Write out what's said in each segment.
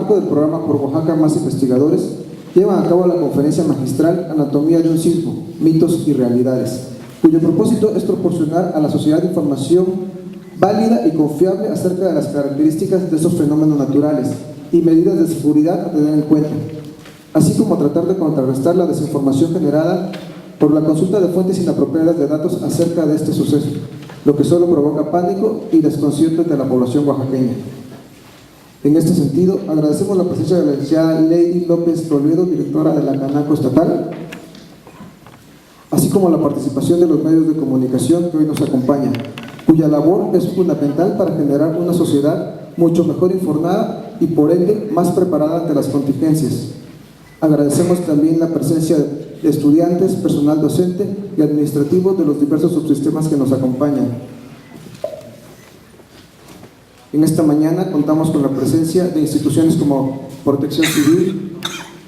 marco del programa Por Oaxaca Más Investigadores, llevan a cabo la conferencia magistral Anatomía de un sismo, mitos y realidades, cuyo propósito es proporcionar a la sociedad información válida y confiable acerca de las características de estos fenómenos naturales y medidas de seguridad a tener en cuenta, así como tratar de contrarrestar la desinformación generada por la consulta de fuentes inapropiadas de datos acerca de este suceso, lo que solo provoca pánico y desconcierto entre la población oaxaqueña. En este sentido, agradecemos la presencia de la licenciada Lady López Toledo, directora de la Canaco Estatal, así como la participación de los medios de comunicación que hoy nos acompañan, cuya labor es fundamental para generar una sociedad mucho mejor informada y por ende más preparada ante las contingencias. Agradecemos también la presencia de estudiantes, personal docente y administrativo de los diversos subsistemas que nos acompañan. En esta mañana contamos con la presencia de instituciones como Protección Civil,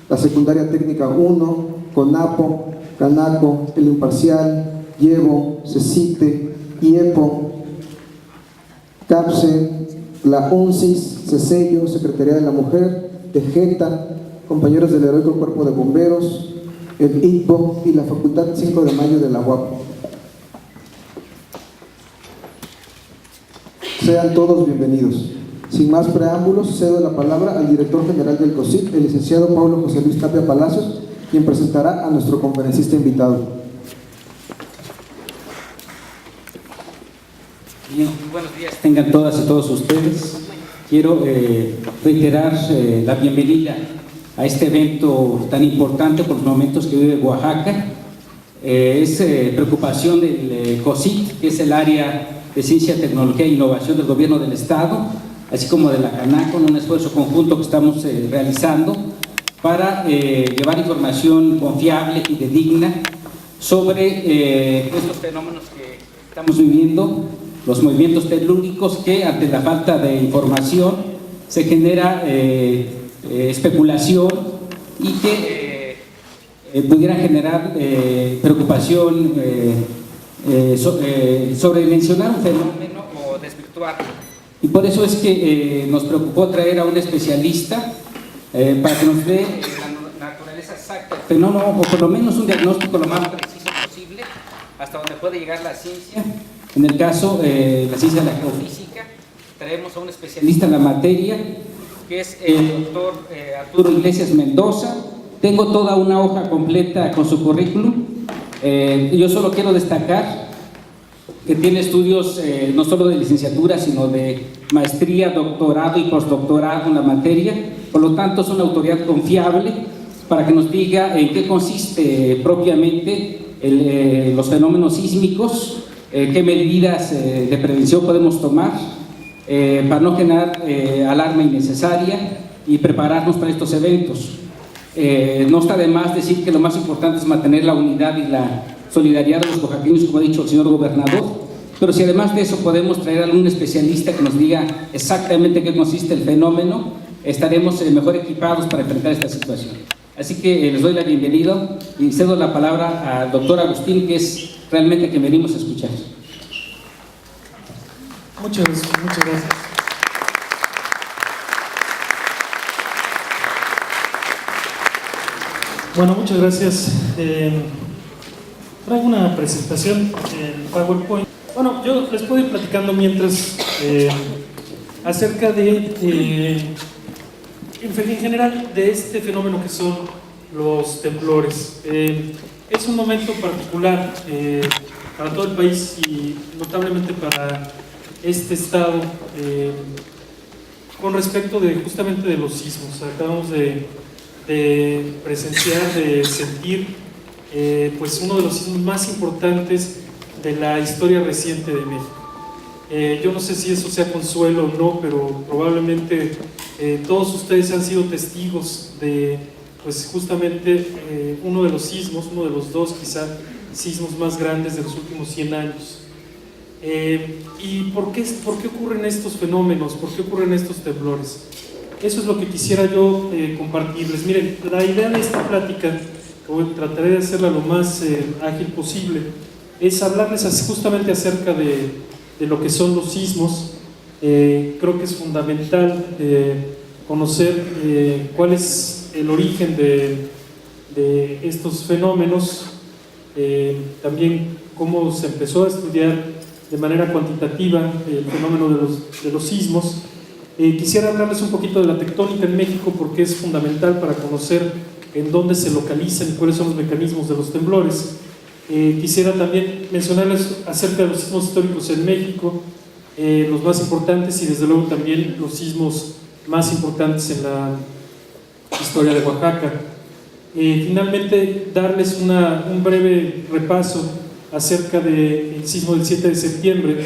la Secundaria Técnica 1, CONAPO, Canaco, El Imparcial, Llevo, CECITE, IEPO, CAPSE, la UNCIS, CESELLO, Secretaría de la Mujer, TEJETA, compañeros del Heroico Cuerpo de Bomberos, el ITBO y la Facultad 5 de Mayo de la UAP. Sean todos bienvenidos. Sin más preámbulos, cedo la palabra al director general del COSIT, el licenciado Pablo José Luis Tapia Palacios, quien presentará a nuestro conferencista invitado. Bien, buenos días tengan todas y todos ustedes. Quiero reiterar la bienvenida a este evento tan importante por los momentos que vive Oaxaca. Es preocupación del COSIT, que es el área de Ciencia, Tecnología e Innovación del Gobierno del Estado, así como de la Canaco, en un esfuerzo conjunto que estamos realizando para llevar información confiable y digna sobre estos fenómenos que estamos viviendo, los movimientos telúricos que ante la falta de información se genera especulación y que pudieran generar preocupación sobredimensionar un fenómeno o desvirtuarlo. Y por eso es que nos preocupó traer a un especialista para que nos dé la naturaleza exacta del fenómeno, o por lo menos un diagnóstico lo más preciso posible, hasta donde puede llegar la ciencia. En el caso la ciencia de la geofísica, traemos a un especialista en la materia, que es el doctor Arturo Iglesias Mendoza. Tengo toda una hoja completa con su currículum. Yo solo quiero destacar que tiene estudios no solo de licenciatura, sino de maestría, doctorado y postdoctorado en la materia. Por lo tanto, es una autoridad confiable para que nos diga en qué consiste propiamente los fenómenos sísmicos, qué medidas de prevención podemos tomar para no generar alarma innecesaria y prepararnos para estos eventos. No está de más decir que lo más importante es mantener la unidad y la solidaridad de los oaxaqueños, como ha dicho el señor gobernador, pero si además de eso podemos traer a algún especialista que nos diga exactamente qué consiste el fenómeno, estaremos mejor equipados para enfrentar esta situación. Así que les doy la bienvenida y cedo la palabra al doctor Agustín, que es realmente que venimos a escuchar. Muchas gracias. Bueno, muchas gracias. Traigo una presentación en PowerPoint. Bueno, yo les puedo ir platicando mientras acerca de, en general, de este fenómeno que son los temblores. Es un momento particular para todo el país y notablemente para este estado con respecto de justamente de los sismos. Acabamos de presenciar, de sentir pues uno de los sismos más importantes de la historia reciente de México. Yo no sé si eso sea consuelo o no, pero probablemente todos ustedes han sido testigos de pues justamente uno de los sismos, uno de los dos quizá sismos más grandes de los últimos 100 años. ¿Y por qué ocurren estos fenómenos? ¿Por qué ocurren estos temblores? Eso es lo que quisiera yo compartirles. Miren, la idea de esta plática, trataré de hacerla lo más ágil posible, es hablarles justamente acerca de lo que son los sismos. Creo que es fundamental conocer cuál es el origen de estos fenómenos, también cómo se empezó a estudiar de manera cuantitativa el fenómeno de los sismos. Quisiera hablarles un poquito de la tectónica en México porque es fundamental para conocer en dónde se localizan y cuáles son los mecanismos de los temblores. Quisiera también mencionarles acerca de los sismos históricos en México, los más importantes y desde luego también los sismos más importantes en la historia de Oaxaca. Finalmente, darles un breve repaso acerca del sismo del 7 de septiembre,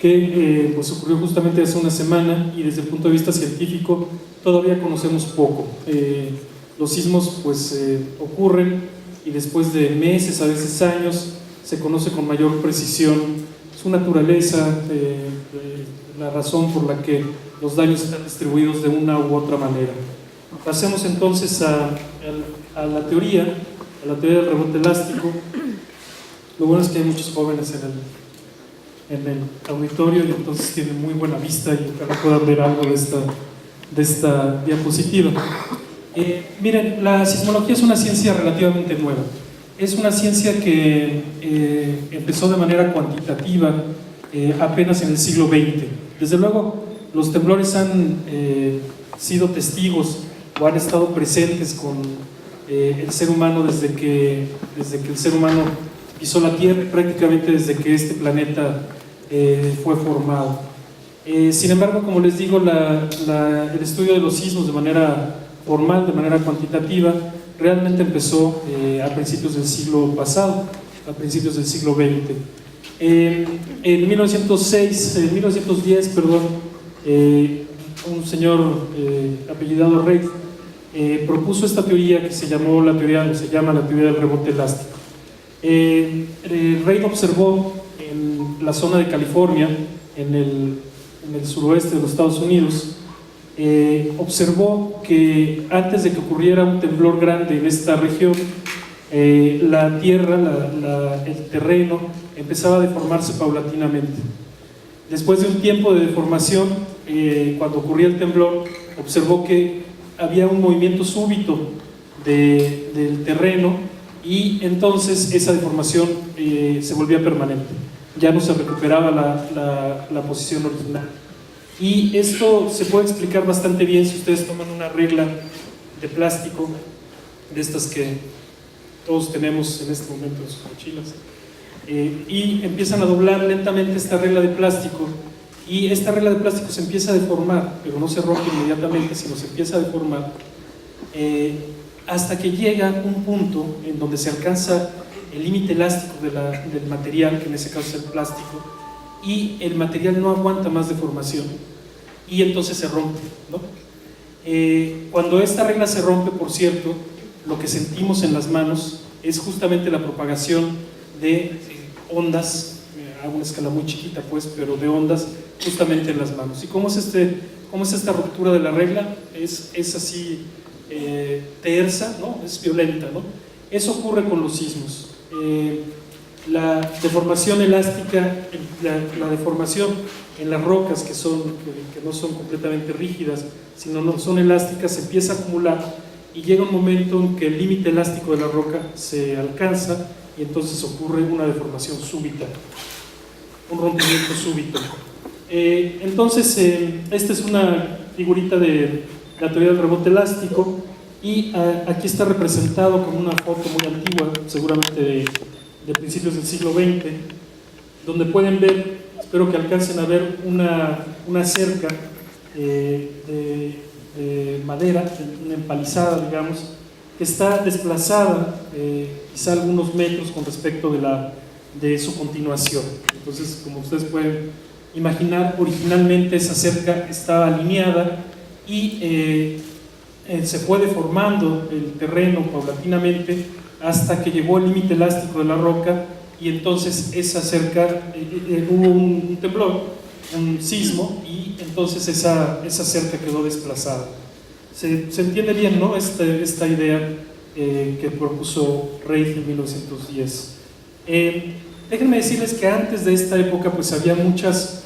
que pues ocurrió justamente hace una semana y desde el punto de vista científico todavía conocemos poco. Los sismos pues ocurren y después de meses, a veces años, se conoce con mayor precisión su naturaleza, la razón por la que los daños están distribuidos de una u otra manera. Pasemos entonces a la teoría del rebote elástico. Lo bueno es que hay muchos jóvenes en el auditorio y entonces tienen muy buena vista y ojalá puedan ver algo de esta diapositiva. Miren, la sismología es una ciencia relativamente nueva. Es una ciencia que empezó de manera cuantitativa apenas en el siglo XX. Desde luego, los temblores han sido testigos o han estado presentes con el ser humano desde que el ser humano pisó la Tierra, prácticamente desde que este planeta fue formado. Sin embargo, como les digo, el estudio de los sismos de manera formal, de manera cuantitativa, realmente empezó a principios del siglo pasado, a principios del siglo XX. En 1910, un señor apellidado Reid propuso esta teoría que se llama la teoría del rebote elástico. Reid observó en la zona de California, en el suroeste de los Estados Unidos, observó que antes de que ocurriera un temblor grande en esta región, la tierra, el terreno, empezaba a deformarse paulatinamente. Después de un tiempo de deformación, cuando ocurría el temblor, observó que había un movimiento súbito del terreno y entonces esa deformación se volvía permanente, ya no se recuperaba la posición original. Y esto se puede explicar bastante bien si ustedes toman una regla de plástico, de estas que todos tenemos en este momento en sus mochilas, y empiezan a doblar lentamente esta regla de plástico, y esta regla de plástico se empieza a deformar, pero no se rompe inmediatamente, sino se empieza a deformar, hasta que llega un punto en donde se alcanza el límite elástico del material, que en ese caso es el plástico, y el material no aguanta más deformación y entonces se rompe, ¿no? Cuando esta regla se rompe, por cierto, lo que sentimos en las manos es justamente la propagación de ondas, a una escala muy chiquita pues, pero de ondas justamente en las manos. ¿Y cómo es esta ruptura de la regla? Es así tersa, ¿no? Es violenta, ¿no? Eso ocurre con los sismos. La deformación elástica, la deformación en las rocas que no son completamente rígidas, sino no son elásticas, se empieza a acumular y llega un momento en que el límite elástico de la roca se alcanza y entonces ocurre una deformación súbita, un rompimiento súbito. Entonces, esta es una figurita de la teoría del rebote elástico y aquí está representado con una foto muy antigua, seguramente de principios del siglo XX, donde pueden ver, espero que alcancen a ver una cerca de madera, una empalizada, digamos, que está desplazada quizá algunos metros con respecto de su continuación. Entonces, como ustedes pueden imaginar, originalmente esa cerca estaba alineada y se fue deformando el terreno paulatinamente hasta que llegó el límite elástico de la roca y entonces esa cerca, hubo un temblor, un sismo y entonces esa cerca quedó desplazada. Se entiende bien, ¿no? Esta idea que propuso Reid en 1910. Déjenme decirles que antes de esta época pues había muchas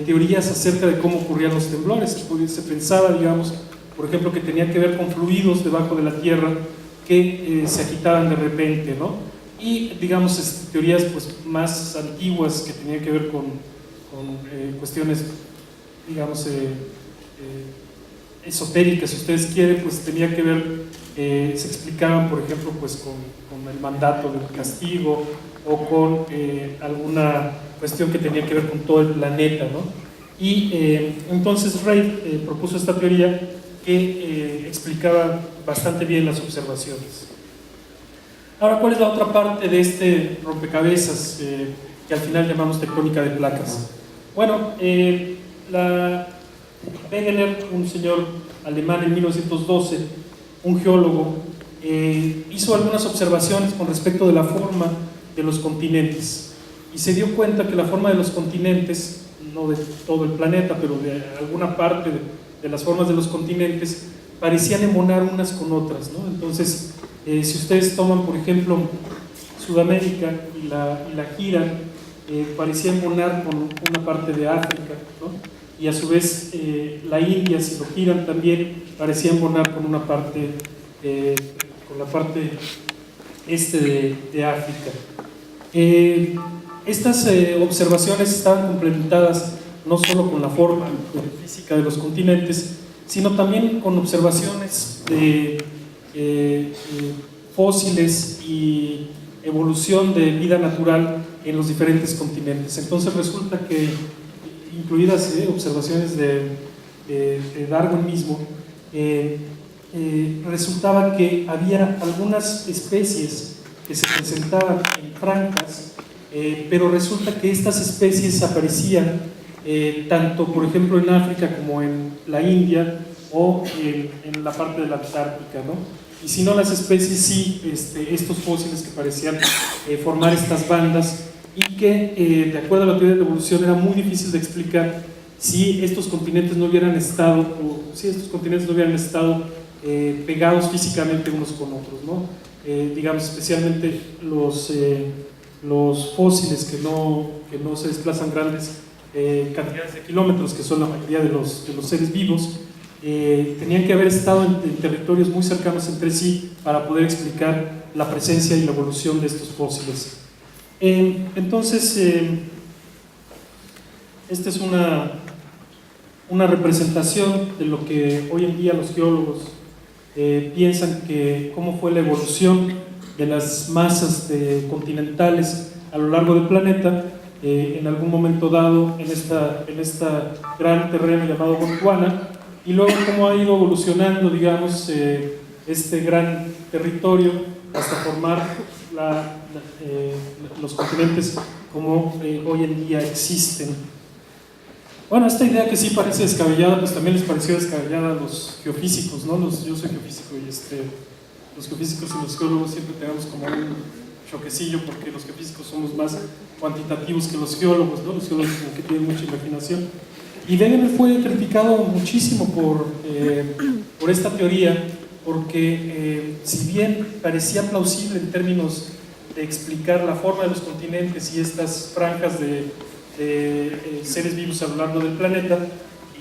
teorías acerca de cómo ocurrían los temblores. Se pensaba, digamos, por ejemplo, que tenía que ver con fluidos debajo de la tierra que se agitaban de repente, ¿no? Y, digamos, teorías pues, más antiguas que tenían que ver con cuestiones, digamos, esotéricas, si ustedes quieren, pues tenía que ver, se explicaban, por ejemplo, pues con el mandato del castigo o con alguna cuestión que tenía que ver con todo el planeta, ¿no? Y entonces Reid propuso esta teoría que explicaba bastante bien las observaciones. Ahora, ¿cuál es la otra parte de este rompecabezas que al final llamamos tectónica de placas? Bueno, Wegener, un señor alemán en 1912, un geólogo, hizo algunas observaciones con respecto de la forma de los continentes y se dio cuenta que la forma de los continentes, no de todo el planeta, pero de alguna parte de las formas de los continentes, parecían embonar unas con otras, ¿no? Entonces, si ustedes toman, por ejemplo, Sudamérica y la giran, parecía embonar con una parte de África, ¿no? Y a su vez la India, si lo giran también, parecía embonar con una parte, con la parte este de África. Estas observaciones estaban complementadas no solo con la forma física de los continentes, sino también con observaciones de fósiles y evolución de vida natural en los diferentes continentes. Entonces resulta que, incluidas observaciones de Darwin mismo, resultaba que había algunas especies que se presentaban en franjas, pero resulta que estas especies aparecían tanto, por ejemplo, en África como en la India o en la parte de la Antártica, ¿no? Y si no, las especies sí, estos fósiles que parecían formar estas bandas, y que de acuerdo a la teoría de la evolución era muy difícil de explicar si estos continentes no hubieran estado pegados físicamente unos con otros, ¿no? Digamos, especialmente los fósiles que no se desplazan grandes cantidades de kilómetros, que son la mayoría de los seres vivos, tenían que haber estado en territorios muy cercanos entre sí para poder explicar la presencia y la evolución de estos fósiles. Entonces, esta es una representación de lo que hoy en día los geólogos piensan que cómo fue la evolución de las masas continentales a lo largo del planeta en algún momento dado en esta gran terreno llamado Gondwana, y luego cómo ha ido evolucionando, digamos, este gran territorio hasta formar los continentes como hoy en día existen. Bueno, esta idea que sí parece descabellada, pues también les pareció descabellada a los geofísicos, ¿no? Yo soy geofísico y los geofísicos y los geólogos siempre tenemos como un choquecillo, porque los geofísicos somos más cuantitativos que los geólogos, ¿no? Los geólogos como que tienen mucha imaginación. Y Wegener fue criticado muchísimo por esta teoría, porque si bien parecía plausible en términos de explicar la forma de los continentes y estas franjas de seres vivos a lo largo del planeta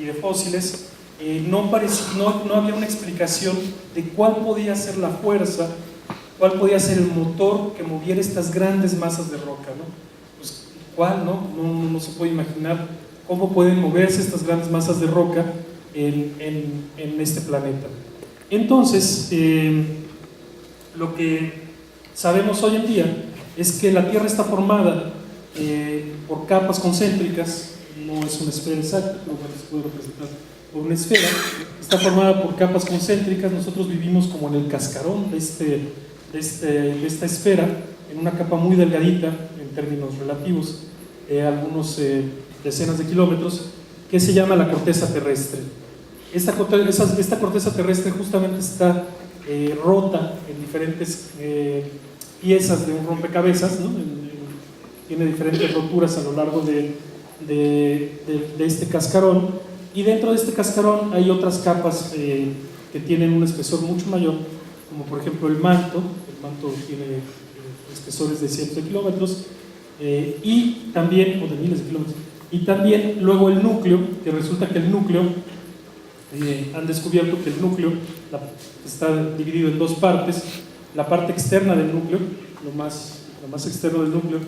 y de fósiles, no había una explicación de cuál podía ser la fuerza, cuál podía ser el motor que moviera estas grandes masas de roca, ¿no? Pues, ¿cuál? No se puede imaginar cómo pueden moverse estas grandes masas de roca en este planeta. Entonces, lo que sabemos hoy en día es que la Tierra está formada por capas concéntricas, no es una esfera exacta, pero se puede representar por una esfera, está formada por capas concéntricas. Nosotros vivimos como en el cascarón de esta esfera, en una capa muy delgadita en términos relativos, algunos decenas de kilómetros, que se llama la corteza terrestre. Esta corteza terrestre justamente está rota en diferentes piezas de un rompecabezas, ¿no? Tiene diferentes roturas a lo largo de este cascarón, y dentro de este cascarón hay otras capas que tienen un espesor mucho mayor, como por ejemplo el manto. El manto tiene espesores de cientos de kilómetros y también, o de miles de kilómetros, Y también luego el núcleo, que resulta que el núcleo, han descubierto que el núcleo está dividido en dos partes. La parte externa del núcleo, lo más externo del núcleo,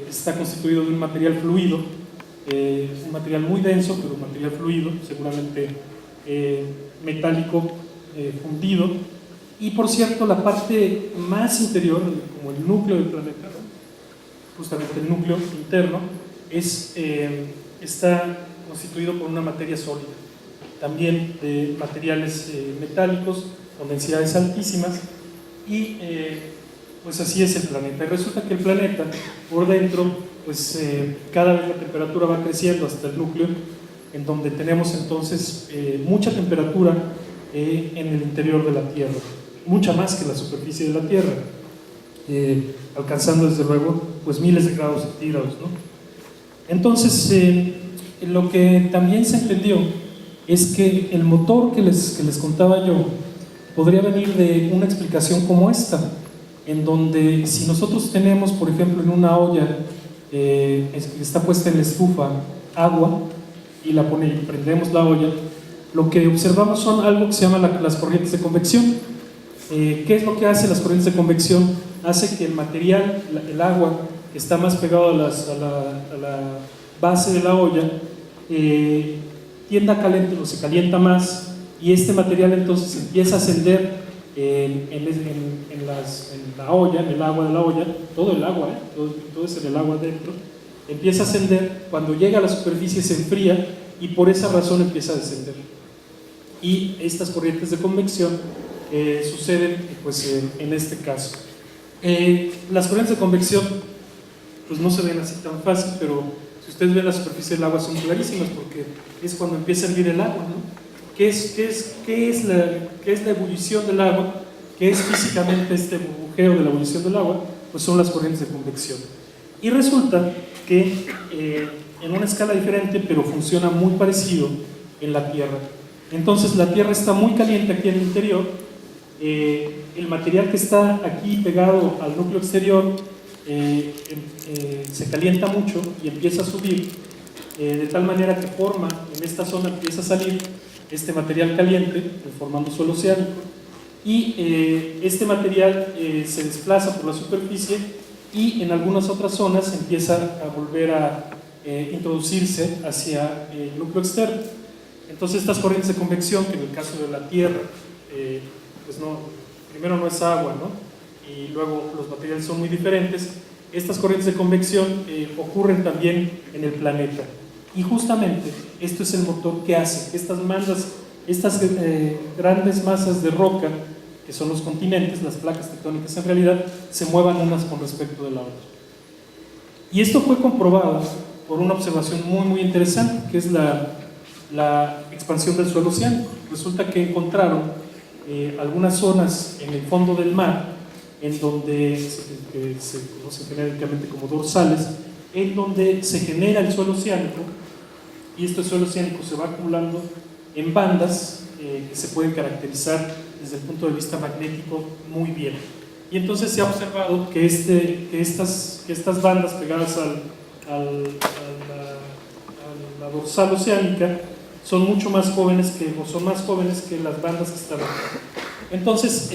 está constituido de un material fluido, un material muy denso, pero un material fluido, seguramente metálico fundido. Y por cierto, la parte más interior, como el núcleo del planeta, justamente el núcleo interno, está constituido por una materia sólida, también de materiales metálicos con densidades altísimas, y pues así es el planeta. Y resulta que el planeta por dentro, pues cada vez la temperatura va creciendo hasta el núcleo, en donde tenemos entonces mucha temperatura en el interior de la Tierra, mucha más que la superficie de la Tierra, alcanzando desde luego pues miles de grados centígrados, ¿no? Entonces lo que también se entendió es que el motor que les contaba yo podría venir de una explicación como esta, en donde si nosotros tenemos, por ejemplo, en una olla que está puesta en la estufa agua y prendemos la olla, lo que observamos son algo que se llama las corrientes de convección. ¿Qué es lo que hace las corrientes de convección? Hace que el material, el agua, que está más pegado a la base de la olla, tienda a calentar, se calienta más, y este material entonces empieza a ascender en la olla, en el agua de la olla, todo el agua, todo es en el agua dentro, empieza a ascender. Cuando llega a la superficie se enfría y por esa razón empieza a descender. Y estas corrientes de convección suceden pues en este caso. Las corrientes de convección pues no se ven así tan fácil, pero si ustedes ven la superficie del agua son clarísimas, porque es cuando empieza a hervir el agua, ¿no? ¿Qué es la ebullición del agua? ¿Qué es físicamente este burbujeo de la ebullición del agua? Pues son las corrientes de convección. Y resulta que en una escala diferente, pero funciona muy parecido en la Tierra. Entonces la Tierra está muy caliente aquí en el interior, el material que está aquí pegado al núcleo exterior se calienta mucho y empieza a subir, de tal manera que en esta zona empieza a salir este material caliente, formando suelo oceánico, y este material se desplaza por la superficie y en algunas otras zonas empieza a volver a introducirse hacia el núcleo externo. Entonces estas corrientes de convección, que en el caso de la Tierra, pues primero no es agua, ¿no? Y luego los materiales son muy diferentes, estas corrientes de convección ocurren también en el planeta. Y justamente esto es el motor que hace que estas grandes masas de roca, que son los continentes, las placas tectónicas en realidad, se muevan unas con respecto de la otra. Y esto fue comprobado por una observación muy muy interesante, que es la expansión del suelo oceánico. Resulta que encontraron algunas zonas en el fondo del mar, en donde se conocen genéricamente como dorsales, en donde se genera el suelo oceánico, y este suelo oceánico se va acumulando en bandas que se pueden caracterizar desde el punto de vista magnético muy bien. Y entonces se ha observado que estas bandas pegadas a la dorsal oceánica son mucho más jóvenes son más jóvenes que las bandas que están aquí. Entonces,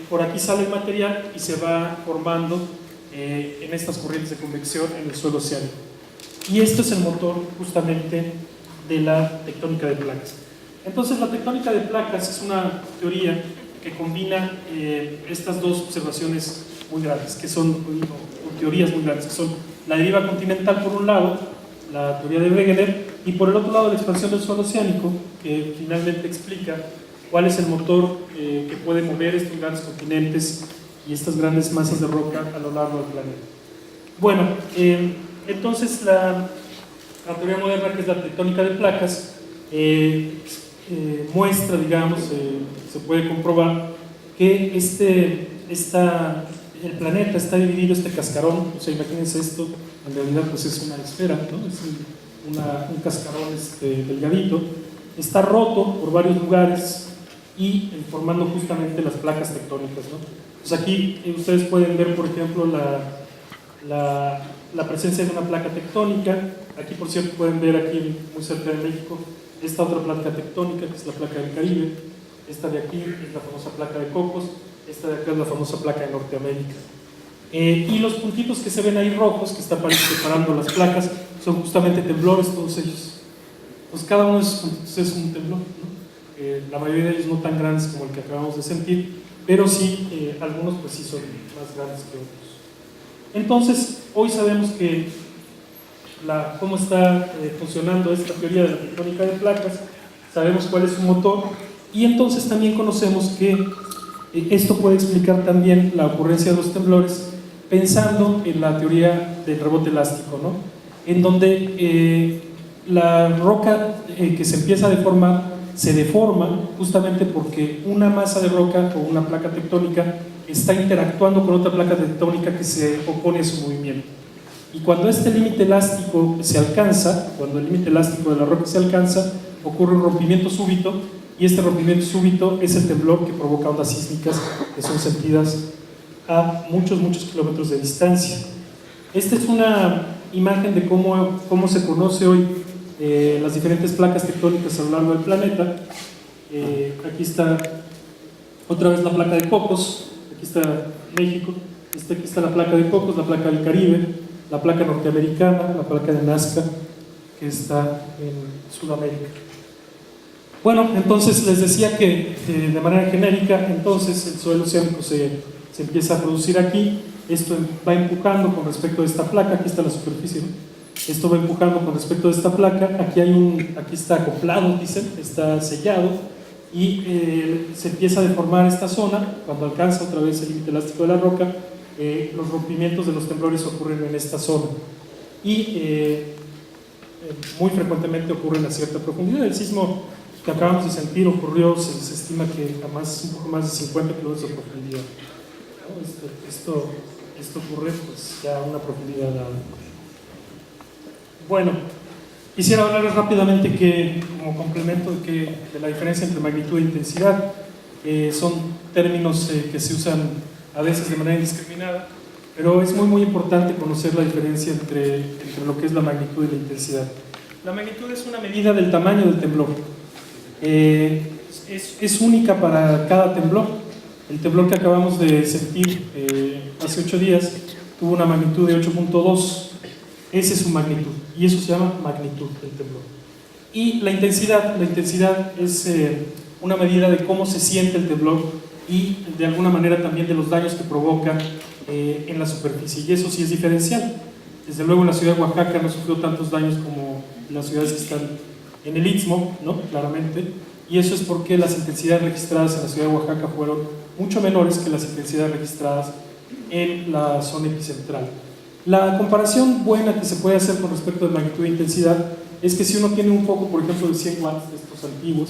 por aquí sale el material y se va formando en estas corrientes de convección en el suelo oceánico. Y esto es el motor justamente de la tectónica de placas. Entonces, la tectónica de placas es una teoría que combina estas dos observaciones muy grandes, que son teorías muy grandes, que son la deriva continental por un lado, la teoría de Wegener, y por el otro lado la expansión del suelo oceánico, que finalmente explica cuál es el motor que puede mover estos grandes continentes y estas grandes masas de roca a lo largo del planeta. Bueno, entonces la teoría moderna, que es la tectónica de placas, muestra, digamos, se puede comprobar que el planeta está dividido, este cascarón, o sea, imagínense esto, en realidad pues es una esfera, ¿no? Es un cascarón delgadito, está roto por varios lugares y formando justamente las placas tectónicas, ¿no? Pues aquí ustedes pueden ver, por ejemplo, la presencia de una placa tectónica Aquí, por cierto, pueden ver aquí muy cerca de México esta otra placa tectónica, que es la placa del Caribe. Esta de aquí es la famosa placa de Cocos, esta de acá es la famosa placa de Norteamérica. Y los puntitos que se ven ahí rojos, que están separando las placas, son justamente temblores, todos ellos. Pues cada uno de esos puntitos es un temblor, ¿no? La mayoría de ellos no tan grandes como el que acabamos de sentir, pero sí, algunos pues sí son más grandes que otros. Entonces, hoy sabemos que cómo está funcionando esta teoría de la tectónica de placas, sabemos cuál es su motor, y entonces también conocemos que esto puede explicar también la ocurrencia de los temblores, pensando en la teoría del rebote elástico, ¿no? En donde la roca que se empieza a deformar se deforma justamente porque una masa de roca o una placa tectónica está interactuando con otra placa tectónica que se opone a su movimiento. Y cuando este límite elástico se alcanza, cuando el límite elástico de la roca se alcanza, ocurre un rompimiento súbito, y este rompimiento súbito es el temblor que provoca ondas sísmicas que son sentidas a muchos kilómetros de distancia. Esta es una imagen de cómo se conoce hoy las diferentes placas tectónicas a lo largo del planeta. Aquí está otra vez la placa de Cocos, aquí está México, aquí está la placa de Cocos, la placa del Caribe, la placa norteamericana, la placa de Nazca, que está en Sudamérica. Bueno, entonces les decía que de manera genérica, entonces el suelo oceánico se empieza a producir aquí. Esto va empujando con respecto a esta placa, aquí está la superficie, ¿no? Esto va empujando con respecto a esta placa, aquí está acoplado, dicen, está sellado, y se empieza a deformar esta zona. Cuando alcanza otra vez el límite elástico de la roca, los rompimientos de los temblores ocurren en esta zona, y muy frecuentemente ocurren a cierta profundidad. El sismo que acabamos de sentir ocurrió, se estima que a un poco más de 50 kilómetros de profundidad, ¿no? Esto ocurre pues ya a una profundidad dada. Bueno, quisiera hablarles rápidamente como complemento de la diferencia entre magnitud e intensidad. Son términos que se usan a veces de manera indiscriminada, pero es muy importante conocer la diferencia entre lo que es la magnitud y la intensidad. La magnitud es una medida del tamaño del temblor. Es única para cada temblor. El temblor que acabamos de sentir hace 8 días tuvo una magnitud de 8.2. Esa es su magnitud, y eso se llama magnitud del temblor. Y la intensidad es una medida de cómo se siente el temblor y de alguna manera también de los daños que provoca en la superficie, y eso sí es diferencial. Desde luego la ciudad de Oaxaca no sufrió tantos daños como las ciudades que están en el Istmo, ¿no? Claramente, y eso es porque las intensidades registradas en la ciudad de Oaxaca fueron mucho menores que las intensidades registradas en la zona epicentral. La comparación buena que se puede hacer con respecto de magnitud e intensidad es que si uno tiene un foco, por ejemplo, de 100 watts, de estos antiguos,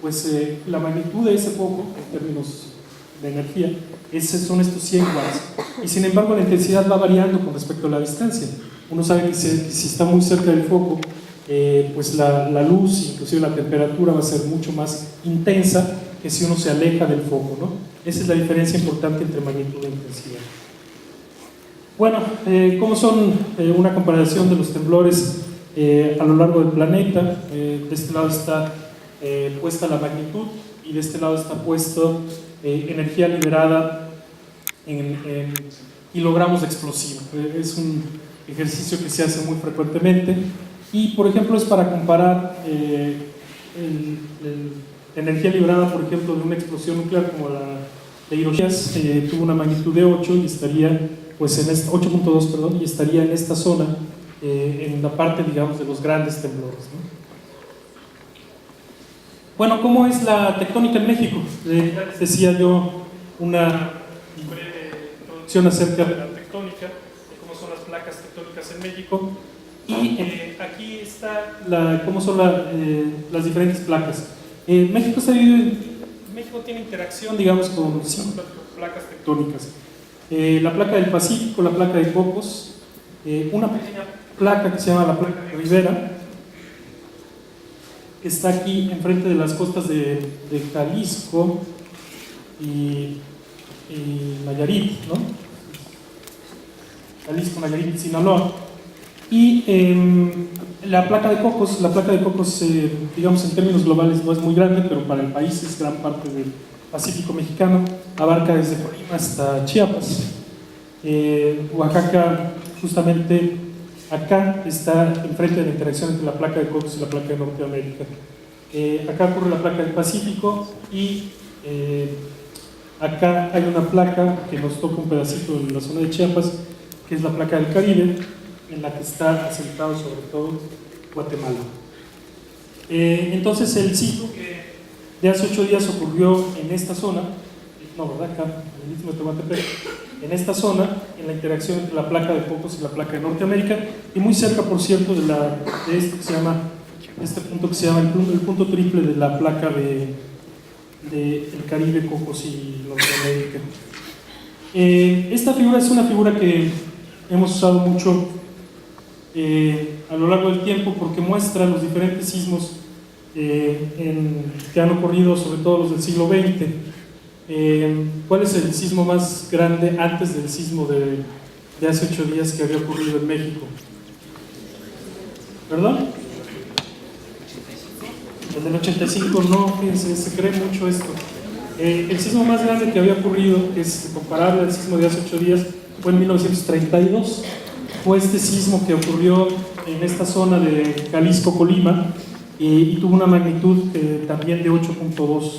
pues la magnitud de ese foco, en términos de energía, son estos 100 watts, y sin embargo la intensidad va variando con respecto a la distancia. Uno sabe que si está muy cerca del foco, pues la luz, inclusive la temperatura, va a ser mucho más intensa que si uno se aleja del foco, ¿no? Esa es la diferencia importante entre magnitud e intensidad. Bueno, ¿cómo son una comparación de los temblores a lo largo del planeta? De este lado está puesta la magnitud, y de este lado está puesto energía liberada en kilogramos de explosivo. Es un ejercicio que se hace muy frecuentemente, y por ejemplo es para comparar la energía liberada, por ejemplo, de una explosión nuclear como la de Hiroshima. Tuvo una magnitud de 8 y estaría pues en 8.2, perdón, y estaría en esta zona, en la parte, digamos, de los grandes temblores, ¿no? Bueno, ¿cómo es la tectónica en México? Ya les decía yo una breve introducción acerca de la tectónica, de cómo son las placas tectónicas en México, y aquí está cómo son las diferentes placas. México está dividido México tiene interacción, digamos, con 5 placas tectónicas. La placa del Pacífico, la placa de Cocos, una pequeña placa que se llama la placa de Rivera, que está aquí enfrente de las costas de Jalisco y Nayarit, ¿no? Jalisco, Nayarit y Sinaloa. Y la placa de Cocos, digamos en términos globales no es muy grande, pero para el país es gran parte del Pacífico mexicano, abarca desde Colima hasta Chiapas. Oaxaca, justamente acá, está enfrente de la interacción entre la placa de Cocos y la placa de Norteamérica. Acá ocurre la placa del Pacífico y acá hay una placa que nos toca un pedacito de la zona de Chiapas, que es la placa del Caribe, en la que está asentado sobre todo Guatemala. Entonces el sismo que de hace 8 días ocurrió en esta zona, no, ¿verdad? Acá, en el Istmo de Tehuantepec, en esta zona, en la interacción entre la placa de Cocos y la placa de Norteamérica, y muy cerca, por cierto, de este punto que se llama el punto triple de la placa de el Caribe, Cocos y Norteamérica. Esta figura es una figura que hemos usado mucho a lo largo del tiempo porque muestra los diferentes sismos que han ocurrido, sobre todo los del siglo XX. ¿Cuál es el sismo más grande antes del sismo de hace 8 días que había ocurrido en México? ¿Perdón? El del 85, no, fíjense, se cree mucho esto. El sismo más grande que había ocurrido, que es comparable al sismo de hace 8 días, fue en 1932. Fue este sismo que ocurrió en esta zona de Jalisco, Colima, y tuvo una magnitud también de 8.2.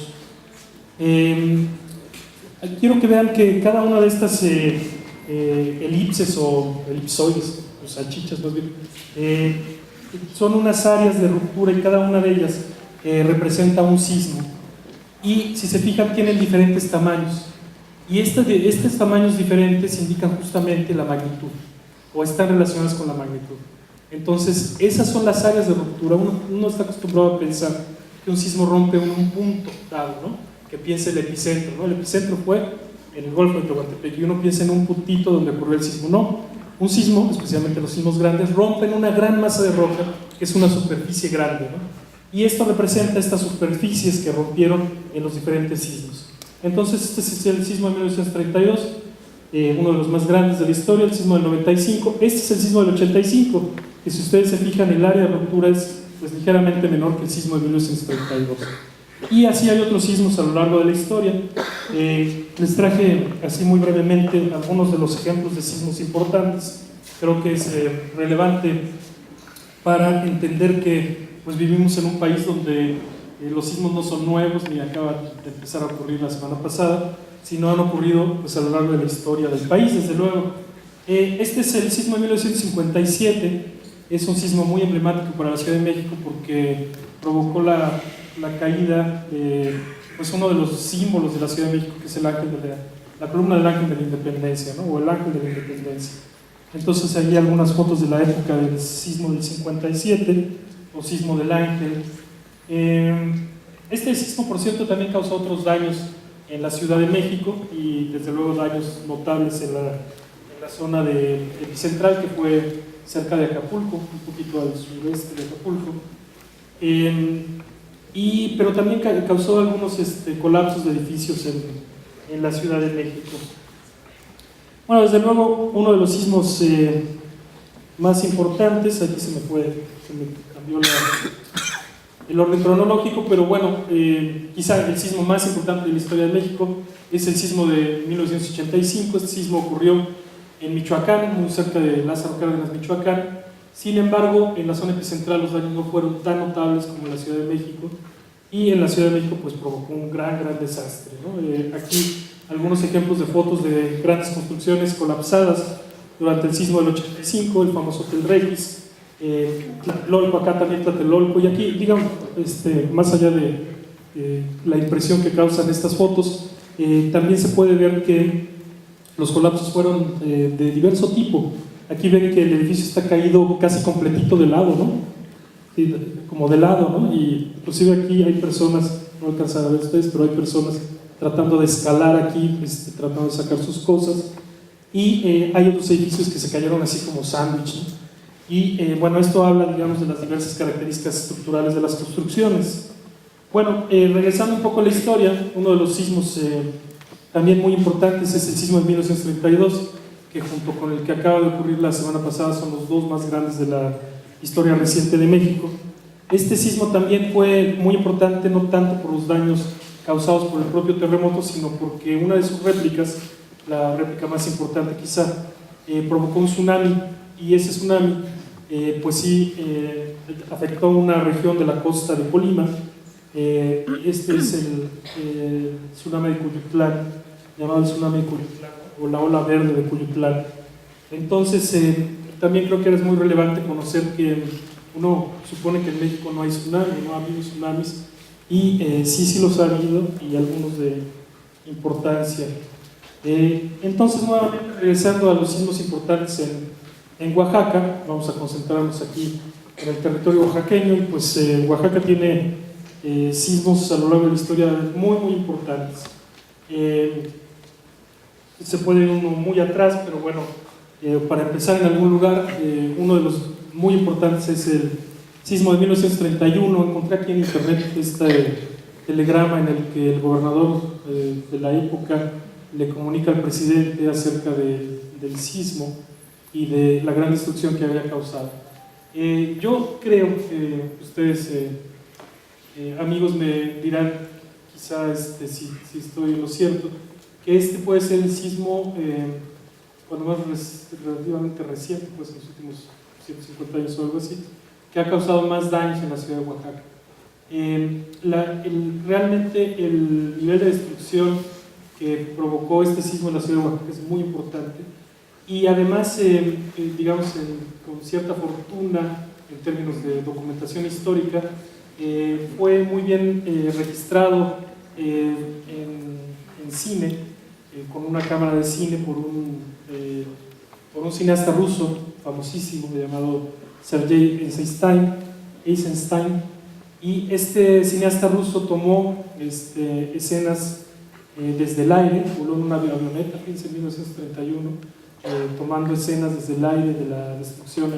Quiero que vean que cada una de estas elipses o elipsoides, o salchichas más bien, son unas áreas de ruptura y cada una de ellas representa un sismo. Y si se fijan, tienen diferentes tamaños. Y estos tamaños diferentes indican justamente la magnitud, o están relacionadas con la magnitud. Entonces, esas son las áreas de ruptura. Uno está acostumbrado a pensar que un sismo rompe un punto dado, ¿no? Que piense el epicentro, ¿no? El epicentro fue en el Golfo de Tehuantepec y uno piensa en un puntito donde ocurrió el sismo. No, un sismo, especialmente los sismos grandes, rompen una gran masa de roca, que es una superficie grande, ¿no? Y esto representa estas superficies que rompieron en los diferentes sismos. Entonces, este es el sismo de 1932, uno de los más grandes de la historia, el sismo del 95. Este es el sismo del 85, que si ustedes se fijan, el área de ruptura es pues, ligeramente menor que el sismo de 1932. Y así hay otros sismos a lo largo de la historia. Les traje así muy brevemente algunos de los ejemplos de sismos importantes. Creo que es relevante para entender que pues, vivimos en un país donde los sismos no son nuevos ni acaban de empezar a ocurrir la semana pasada, sino han ocurrido pues, a lo largo de la historia del país, desde luego. Este es el sismo de 1957, es un sismo muy emblemático para la Ciudad de México porque provocó la caída de pues uno de los símbolos de la Ciudad de México, que es el ángel de la columna del ángel de la independencia, ¿no? O el ángel de la independencia. Entonces hay algunas fotos de la época del sismo del 57 o sismo del ángel. Este sismo, por cierto, también causó otros daños en la Ciudad de México y desde luego daños notables en la zona epicentral, que fue cerca de Acapulco, un poquito al sureste de Acapulco. Pero también causó algunos colapsos de edificios en la Ciudad de México. Bueno, desde luego, uno de los sismos más importantes, aquí se me cambió el orden cronológico, pero bueno, quizá el sismo más importante de la historia de México es el sismo de 1985. Este sismo ocurrió en Michoacán, muy cerca de Lázaro Cárdenas, Michoacán. Sin embargo, en la zona epicentral los daños no fueron tan notables como en la Ciudad de México, y en la Ciudad de México pues provocó un gran desastre, ¿no? Aquí algunos ejemplos de fotos de grandes construcciones colapsadas durante el sismo del 85, el famoso Hotel Regis, Tlatelolco, acá también Tlatelolco, y aquí, digamos, más allá de la impresión que causan estas fotos, también se puede ver que los colapsos fueron de diverso tipo. Aquí ven que el edificio está caído casi completito de lado, ¿no? Sí, como de lado, ¿no? Y inclusive aquí hay personas, no alcanzan a ver ustedes, pero hay personas tratando de escalar aquí, tratando de sacar sus cosas, y hay otros edificios que se cayeron así como sándwich, ¿no? Y bueno, esto habla, digamos, de las diversas características estructurales de las construcciones. Bueno, regresando un poco a la historia, uno de los sismos también muy importantes es el sismo de 1932. que junto con el que acaba de ocurrir la semana pasada son los dos más grandes de la historia reciente de México. Este sismo también fue muy importante, no tanto por los daños causados por el propio terremoto, sino porque una de sus réplicas, la réplica más importante quizá, provocó un tsunami, y ese tsunami pues sí afectó una región de la costa de Colima. Este es el tsunami de Cuyutlán, llamado el tsunami de Cuyutlán, o la ola verde de Cuyutlán. Entonces también creo que es muy relevante conocer que uno supone que en México no hay tsunami, no ha habido tsunamis, y sí los ha habido, y algunos de importancia. Entonces, nuevamente, regresando a los sismos importantes en Oaxaca, vamos a concentrarnos aquí en el territorio oaxaqueño, y pues Oaxaca tiene sismos a lo largo de la historia muy, muy importantes. Se puede ir uno muy atrás, pero bueno, para empezar en algún lugar, uno de los muy importantes es el sismo de 1931. Encontré aquí en internet este telegrama en el que el gobernador de la época le comunica al presidente acerca del sismo y de la gran destrucción que había causado. Yo creo que ustedes, amigos, me dirán quizá si estoy en lo cierto, que este puede ser el sismo cuando más relativamente reciente, pues en los últimos 150 años o algo así, que ha causado más daños en la ciudad de Oaxaca. Realmente el nivel de destrucción que provocó este sismo en la ciudad de Oaxaca es muy importante, y además, digamos, con cierta fortuna en términos de documentación histórica, fue muy bien registrado en cine, con una cámara de cine por un cineasta ruso famosísimo llamado Sergei Eisenstein, y este cineasta ruso tomó escenas desde el aire, voló en una avioneta en 1931, tomando escenas desde el aire de la destrucción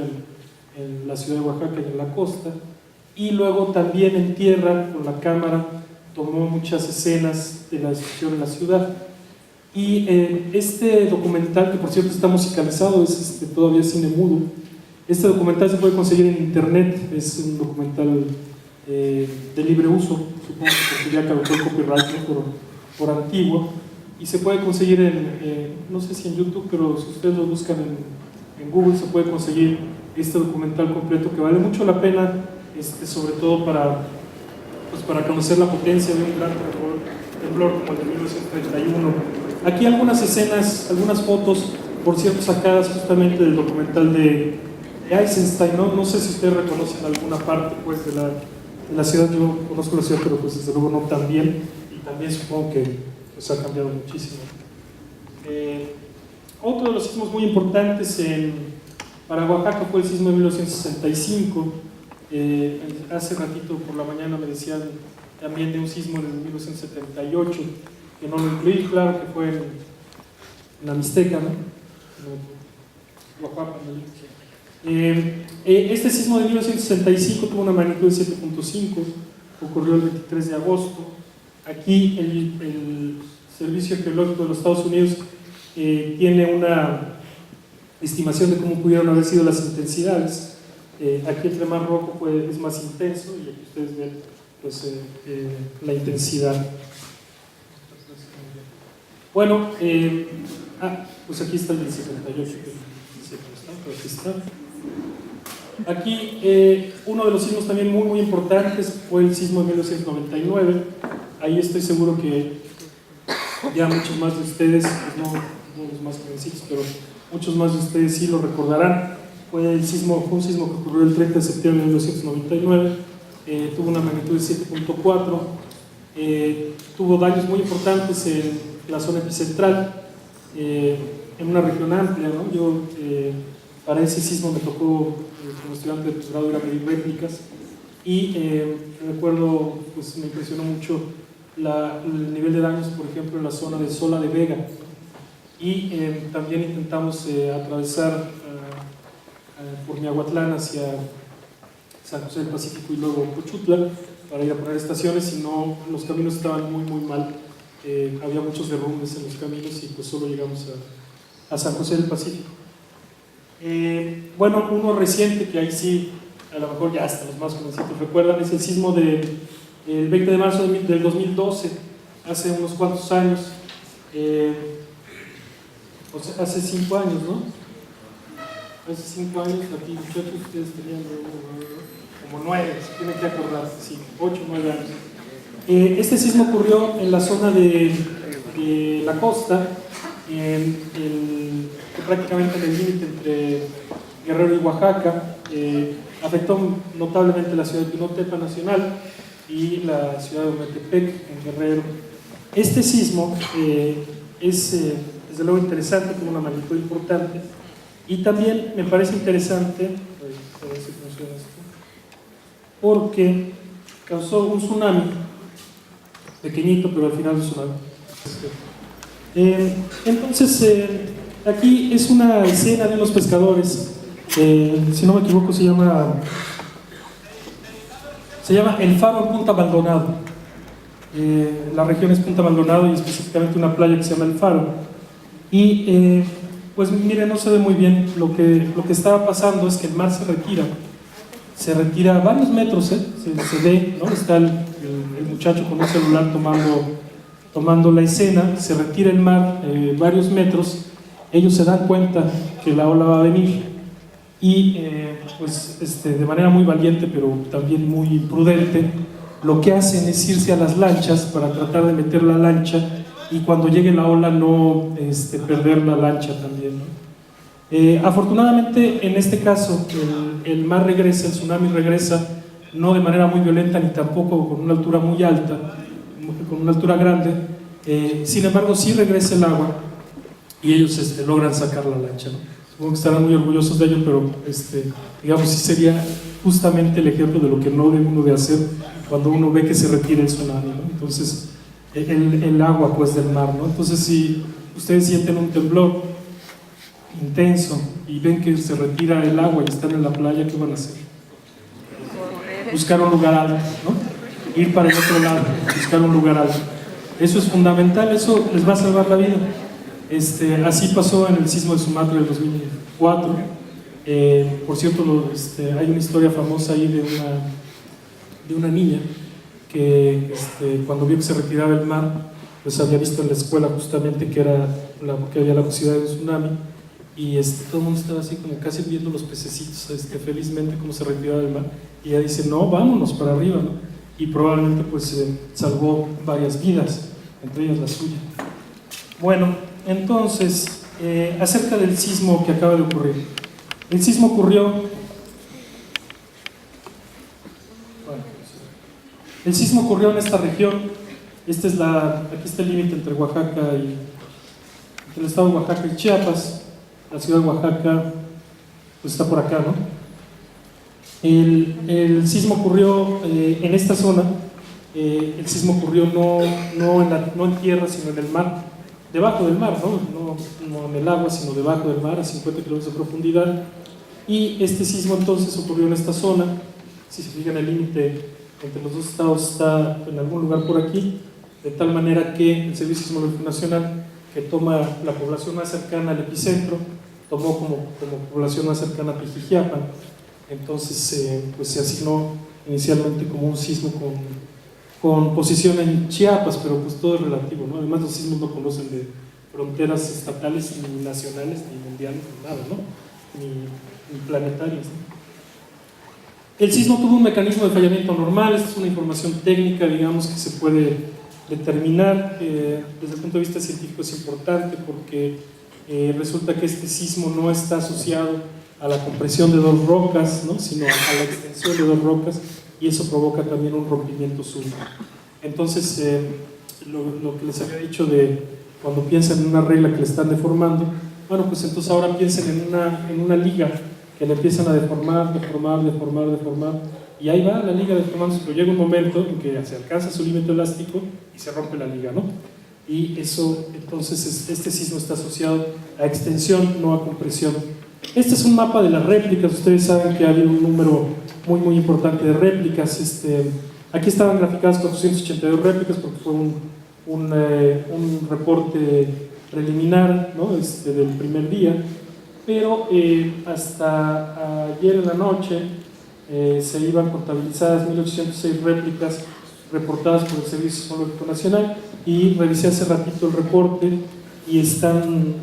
en la ciudad de Oaxaca y en la costa, y luego también en tierra con la cámara tomó muchas escenas de la destrucción en la ciudad. Y este documental, que por cierto está musicalizado, es todavía cine mudo. Este documental se puede conseguir en internet, es un documental de libre uso, supongo que porque ya caducó el copyright por antiguo, y se puede conseguir no sé si en YouTube, pero si ustedes lo buscan en Google, se puede conseguir este documental completo, que vale mucho la pena, sobre todo para conocer la potencia de un gran temblor como el de 1931. Aquí algunas escenas, algunas fotos, por cierto, sacadas justamente del documental de Eisenstein, no sé si ustedes reconocen alguna parte pues, de la ciudad. Yo conozco la ciudad, pero pues desde luego no tan bien, y también supongo que pues, ha cambiado muchísimo. Otro de los sismos muy importantes para Oaxaca fue el sismo de 1965. Hace ratito por la mañana me decían también de un sismo en 1978, que no lo incluí, claro que fue en la Mixteca, ¿no? Oaxaca, este sismo de 1965 tuvo una magnitud de 7.5, ocurrió el 23 de agosto. Aquí el Servicio Geológico de los Estados Unidos tiene una estimación de cómo pudieron haber sido las intensidades. Aquí el Mar Rojo es más intenso, y aquí ustedes ven pues, la intensidad. Bueno, pues aquí está el del 78, aquí está. Aquí uno de los sismos también muy, muy importantes fue el sismo de 1999. Ahí estoy seguro que ya muchos más de ustedes, pues no los más jovencitos, pero muchos más de ustedes sí lo recordarán. Fue un sismo que ocurrió el 30 de septiembre de 1999, tuvo una magnitud de 7.4, tuvo daños muy importantes en la zona epicentral, en una región amplia, ¿no? Yo para ese sismo me tocó, como estudiante de posgrado, ir a medir réplicas, y recuerdo, pues me impresionó mucho el nivel de daños, por ejemplo, en la zona de Sola de Vega, y también intentamos atravesar por Miahuatlán hacia San José del Pacífico y luego Cochutla para ir a poner estaciones, y no, los caminos estaban muy, muy mal, había muchos derrumbes en los caminos, y pues solo llegamos a San José del Pacífico. Bueno, uno reciente que ahí sí, a lo mejor ya hasta los más jovencitos recuerdan, es el sismo del 20 de marzo del 2012, hace unos cuantos años, o sea, hace 5 años, ¿no? Hace 5 años, aquí muchachos, ustedes tenían como 9, se tienen que acordarse, sí, 8 o 9 años. Este sismo ocurrió en la zona de la costa, prácticamente en el límite entre Guerrero y Oaxaca, afectó notablemente la ciudad de Pinotepa Nacional y la ciudad de Ometepec en Guerrero. Este sismo es desde luego interesante, tiene una magnitud importante, y también me parece interesante, a ver si funciona esto, porque causó un tsunami pequeñito, pero al final es tsunami. Entonces, aquí es una escena de unos pescadores, si no me equivoco se llama El Faro en Punta Maldonado. La región es Punta Maldonado y específicamente una playa que se llama El Faro. Y pues miren, no se ve muy bien. Lo que estaba pasando es que el mar se retira varios metros, se ve, ¿no? Está el muchacho con un celular tomando la escena, se retira el mar varios metros, ellos se dan cuenta que la ola va a venir y pues de manera muy valiente pero también muy prudente, lo que hacen es irse a las lanchas para tratar de meter la lancha y cuando llegue la ola no perder la lancha también, ¿no? Afortunadamente en este caso el mar regresa, el tsunami regresa no de manera muy violenta ni tampoco con una altura muy alta, con una altura grande, sin embargo sí regresa el agua y ellos logran sacar la lancha, ¿no? Supongo que estarán muy orgullosos de ello, pero digamos sí sería justamente el ejemplo de lo que no debe uno de hacer cuando uno ve que se retira el tsunami, ¿no? Entonces el agua pues del mar, ¿no? Entonces si ustedes sienten un temblor intenso y ven que se retira el agua y están en la playa, ¿qué van a hacer? Buscar un lugar alto, ¿no? Ir para el otro lado, buscar un lugar alto. Eso es fundamental, eso les va a salvar la vida. Así pasó en el sismo de Sumatra del 2004. Por cierto, hay una historia famosa ahí de una niña que cuando vio que se retiraba el mar, pues había visto en la escuela justamente que había la posibilidad de un tsunami y todo el mundo estaba así como casi viendo los pececitos felizmente como se retiraba del mar y ella dice, no, vámonos para arriba, ¿no? Y probablemente pues salvó varias vidas, entre ellas la suya. Bueno, entonces acerca del sismo que acaba de ocurrir. El sismo ocurrió en esta región. Aquí está el límite entre Oaxaca y entre el estado de Oaxaca y Chiapas. La ciudad de Oaxaca pues está por acá, ¿no? El sismo ocurrió en esta zona. El sismo ocurrió no en tierra, sino en el mar, debajo del mar, no en el agua, sino debajo del mar, a 50 kilómetros de profundidad. Y este sismo entonces ocurrió en esta zona. Si se fijan, el límite entre los dos estados está en algún lugar por aquí, de tal manera que el Servicio Sismológico Nacional, que toma la población más cercana al epicentro, tomó como población más cercana a Pijijiapan. Entonces pues se asignó inicialmente como un sismo con posición en Chiapas, pero pues todo es relativo, ¿no? Además los sismos no conocen de fronteras estatales, ni nacionales, ni mundiales, ni nada, ¿no? Ni planetarias, ¿no? El sismo tuvo un mecanismo de fallamiento normal. Esta es una información técnica, digamos, que se puede determinar. Desde el punto de vista científico es importante porque resulta que este sismo no está asociado a la compresión de dos rocas, ¿no? Sino a la extensión de dos rocas, y eso provoca también un rompimiento súbito. Entonces, lo que les había dicho de cuando piensan en una regla que le están deformando, bueno, pues entonces ahora piensen en una liga que le empiezan a deformar, y ahí va la liga deformándose, pero llega un momento en que se alcanza su límite elástico y se rompe la liga, ¿no? Y eso, entonces, este sismo está asociado a extensión, no a compresión. Este es un mapa de las réplicas. Ustedes saben que ha habido un número muy, muy importante de réplicas. Aquí estaban graficadas 482 réplicas porque fue un reporte preliminar, ¿no? Del primer día, pero hasta ayer en la noche se iban contabilizadas 1.806 réplicas reportadas por el Servicio Sismológico Nacional, y revisé hace ratito el reporte y están,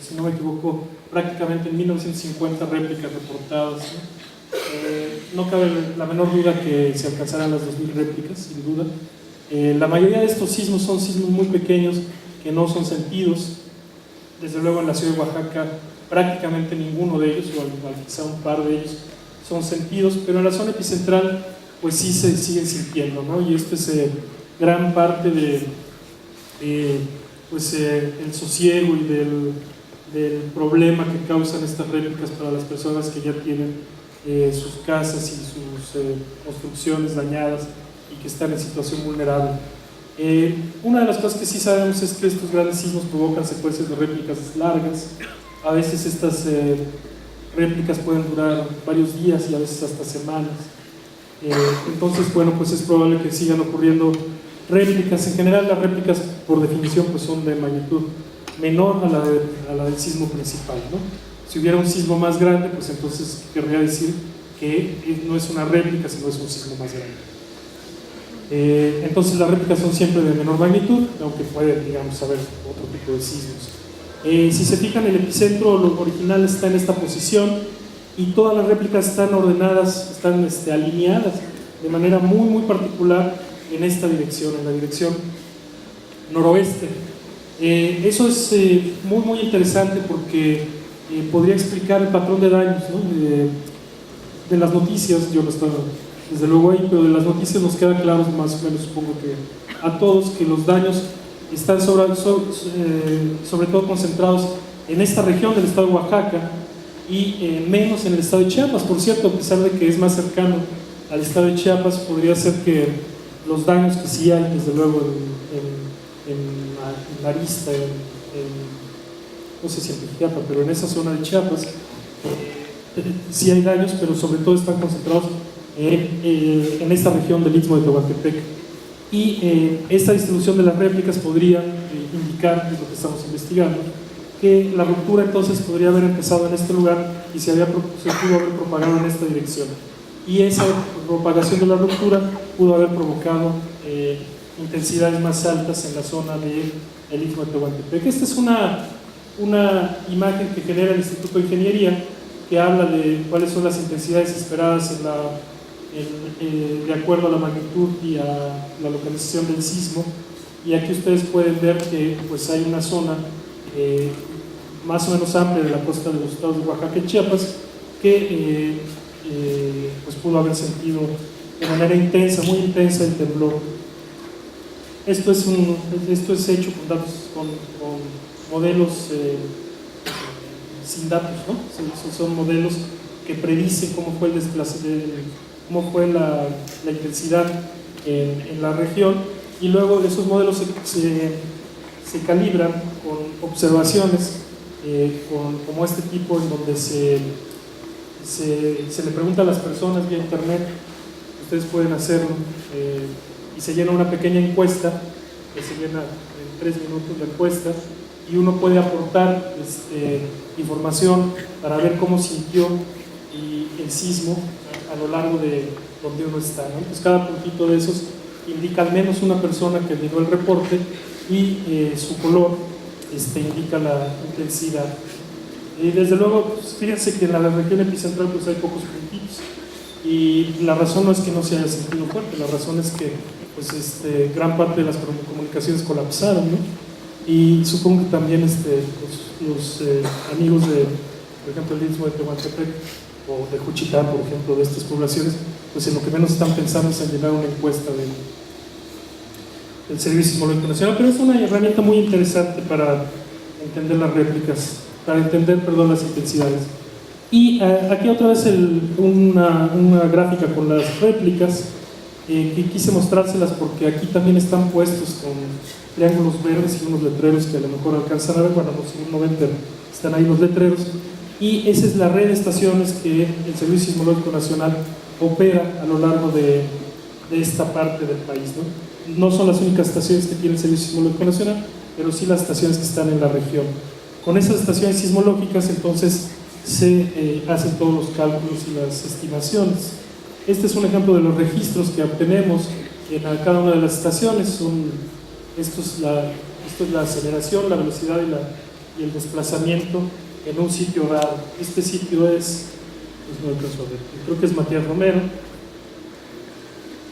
si no me equivoco, prácticamente en 1.950 réplicas reportadas, ¿no? No cabe la menor duda que se alcanzarán las 2.000 réplicas, sin duda. La mayoría de estos sismos son sismos muy pequeños que no son sentidos. Desde luego en la ciudad de Oaxaca prácticamente ninguno de ellos, o quizá un par de ellos, son sentidos, pero en la zona epicentral pues sí se siguen sintiendo, ¿no? Y esto es gran parte de pues, el sosiego y del problema que causan estas réplicas para las personas que ya tienen sus casas y sus construcciones dañadas y que están en situación vulnerable. Una de las cosas que sí sabemos es que estos grandes sismos provocan secuencias de réplicas largas. A veces estas réplicas pueden durar varios días y a veces hasta semanas. Entonces, bueno, pues es probable que sigan ocurriendo réplicas. En general, las réplicas, por definición, pues son de magnitud menor a la del sismo principal, ¿no? Si hubiera un sismo más grande, pues entonces querría decir que no es una réplica, sino es un sismo más grande. Entonces las réplicas son siempre de menor magnitud, aunque puede, digamos, haber otro tipo de sismos. Si se fijan, el epicentro original está en esta posición y todas las réplicas están ordenadas, están alineadas de manera muy, muy particular en esta dirección, en la dirección noroeste. Eso es muy, muy interesante porque podría explicar el patrón de daños, ¿no? De las noticias. Yo no estaba desde luego ahí, pero de las noticias nos queda claro, más o menos, supongo que a todos, que los daños están sobre todo concentrados en esta región del estado de Oaxaca y menos en el estado de Chiapas. Por cierto, a pesar de que es más cercano al estado de Chiapas, podría ser que los daños que sí hay, desde luego, en Arista, no sé si en Chiapas, pero en esa zona de Chiapas sí hay daños, pero sobre todo están concentrados en esta región del Istmo de Tehuantepec. Y esta distribución de las réplicas podría indicar, es lo que estamos investigando, que la ruptura entonces podría haber empezado en este lugar y se pudo haber propagado en esta dirección. Y esa propagación de la ruptura pudo haber provocado intensidades más altas en la zona del Istmo de Tehuantepec. Esta es una imagen que genera el Instituto de Ingeniería, que habla de cuáles son las intensidades esperadas de acuerdo a la magnitud y a la localización del sismo. Y aquí ustedes pueden ver que pues, hay una zona más o menos amplia de la costa de los estados de Oaxaca y Chiapas que pues pudo haber sentido de manera intensa, muy intensa, el temblor. Esto es hecho con datos, con modelos sin datos, ¿no? Son modelos que predicen cómo fue el desplazamiento, cómo fue la intensidad en la región, y luego esos modelos se calibran con observaciones como este tipo, en donde se le pregunta a las personas vía internet. Ustedes pueden hacerlo, y se llena una pequeña encuesta, que se llena en 3 minutos la encuesta, y uno puede aportar información para ver cómo sintió el sismo a lo largo de donde uno está, ¿no? Pues cada puntito de esos indica al menos una persona que envió el reporte, y su color indica la intensidad. Y desde luego, pues, fíjense que en la región epicentral pues hay pocos puntitos, y la razón no es que no se haya sentido fuerte, la razón es que pues, gran parte de las comunicaciones colapsaron, ¿no? Y supongo que también los amigos de, por ejemplo, el Istmo de Tehuantepec o de Juchitán, por ejemplo, de estas poblaciones, pues en lo que menos están pensando es en llenar una encuesta del Servicio Sismológico Nacional. Pero es una herramienta muy interesante para entender las réplicas, para entender, perdón, las intensidades. Y aquí otra vez una gráfica con las réplicas, que quise mostrárselas porque aquí también están puestos con triángulos verdes y unos letreros que a lo mejor alcanzan a ver. Bueno, no ven, pero están ahí los letreros. Y esa es la red de estaciones que el Servicio Sismológico Nacional opera a lo largo de esta parte del país, ¿no? No son las únicas estaciones que tiene el Servicio Sismológico Nacional, pero sí las estaciones que están en la región. Con esas estaciones sismológicas entonces se hacen todos los cálculos y las estimaciones. Este es un ejemplo de los registros que obtenemos en cada una de las estaciones. Esto es la aceleración, la velocidad y el desplazamiento en un sitio dado. Este sitio es, pues no alcanzo a ver, creo que es Matías Romero.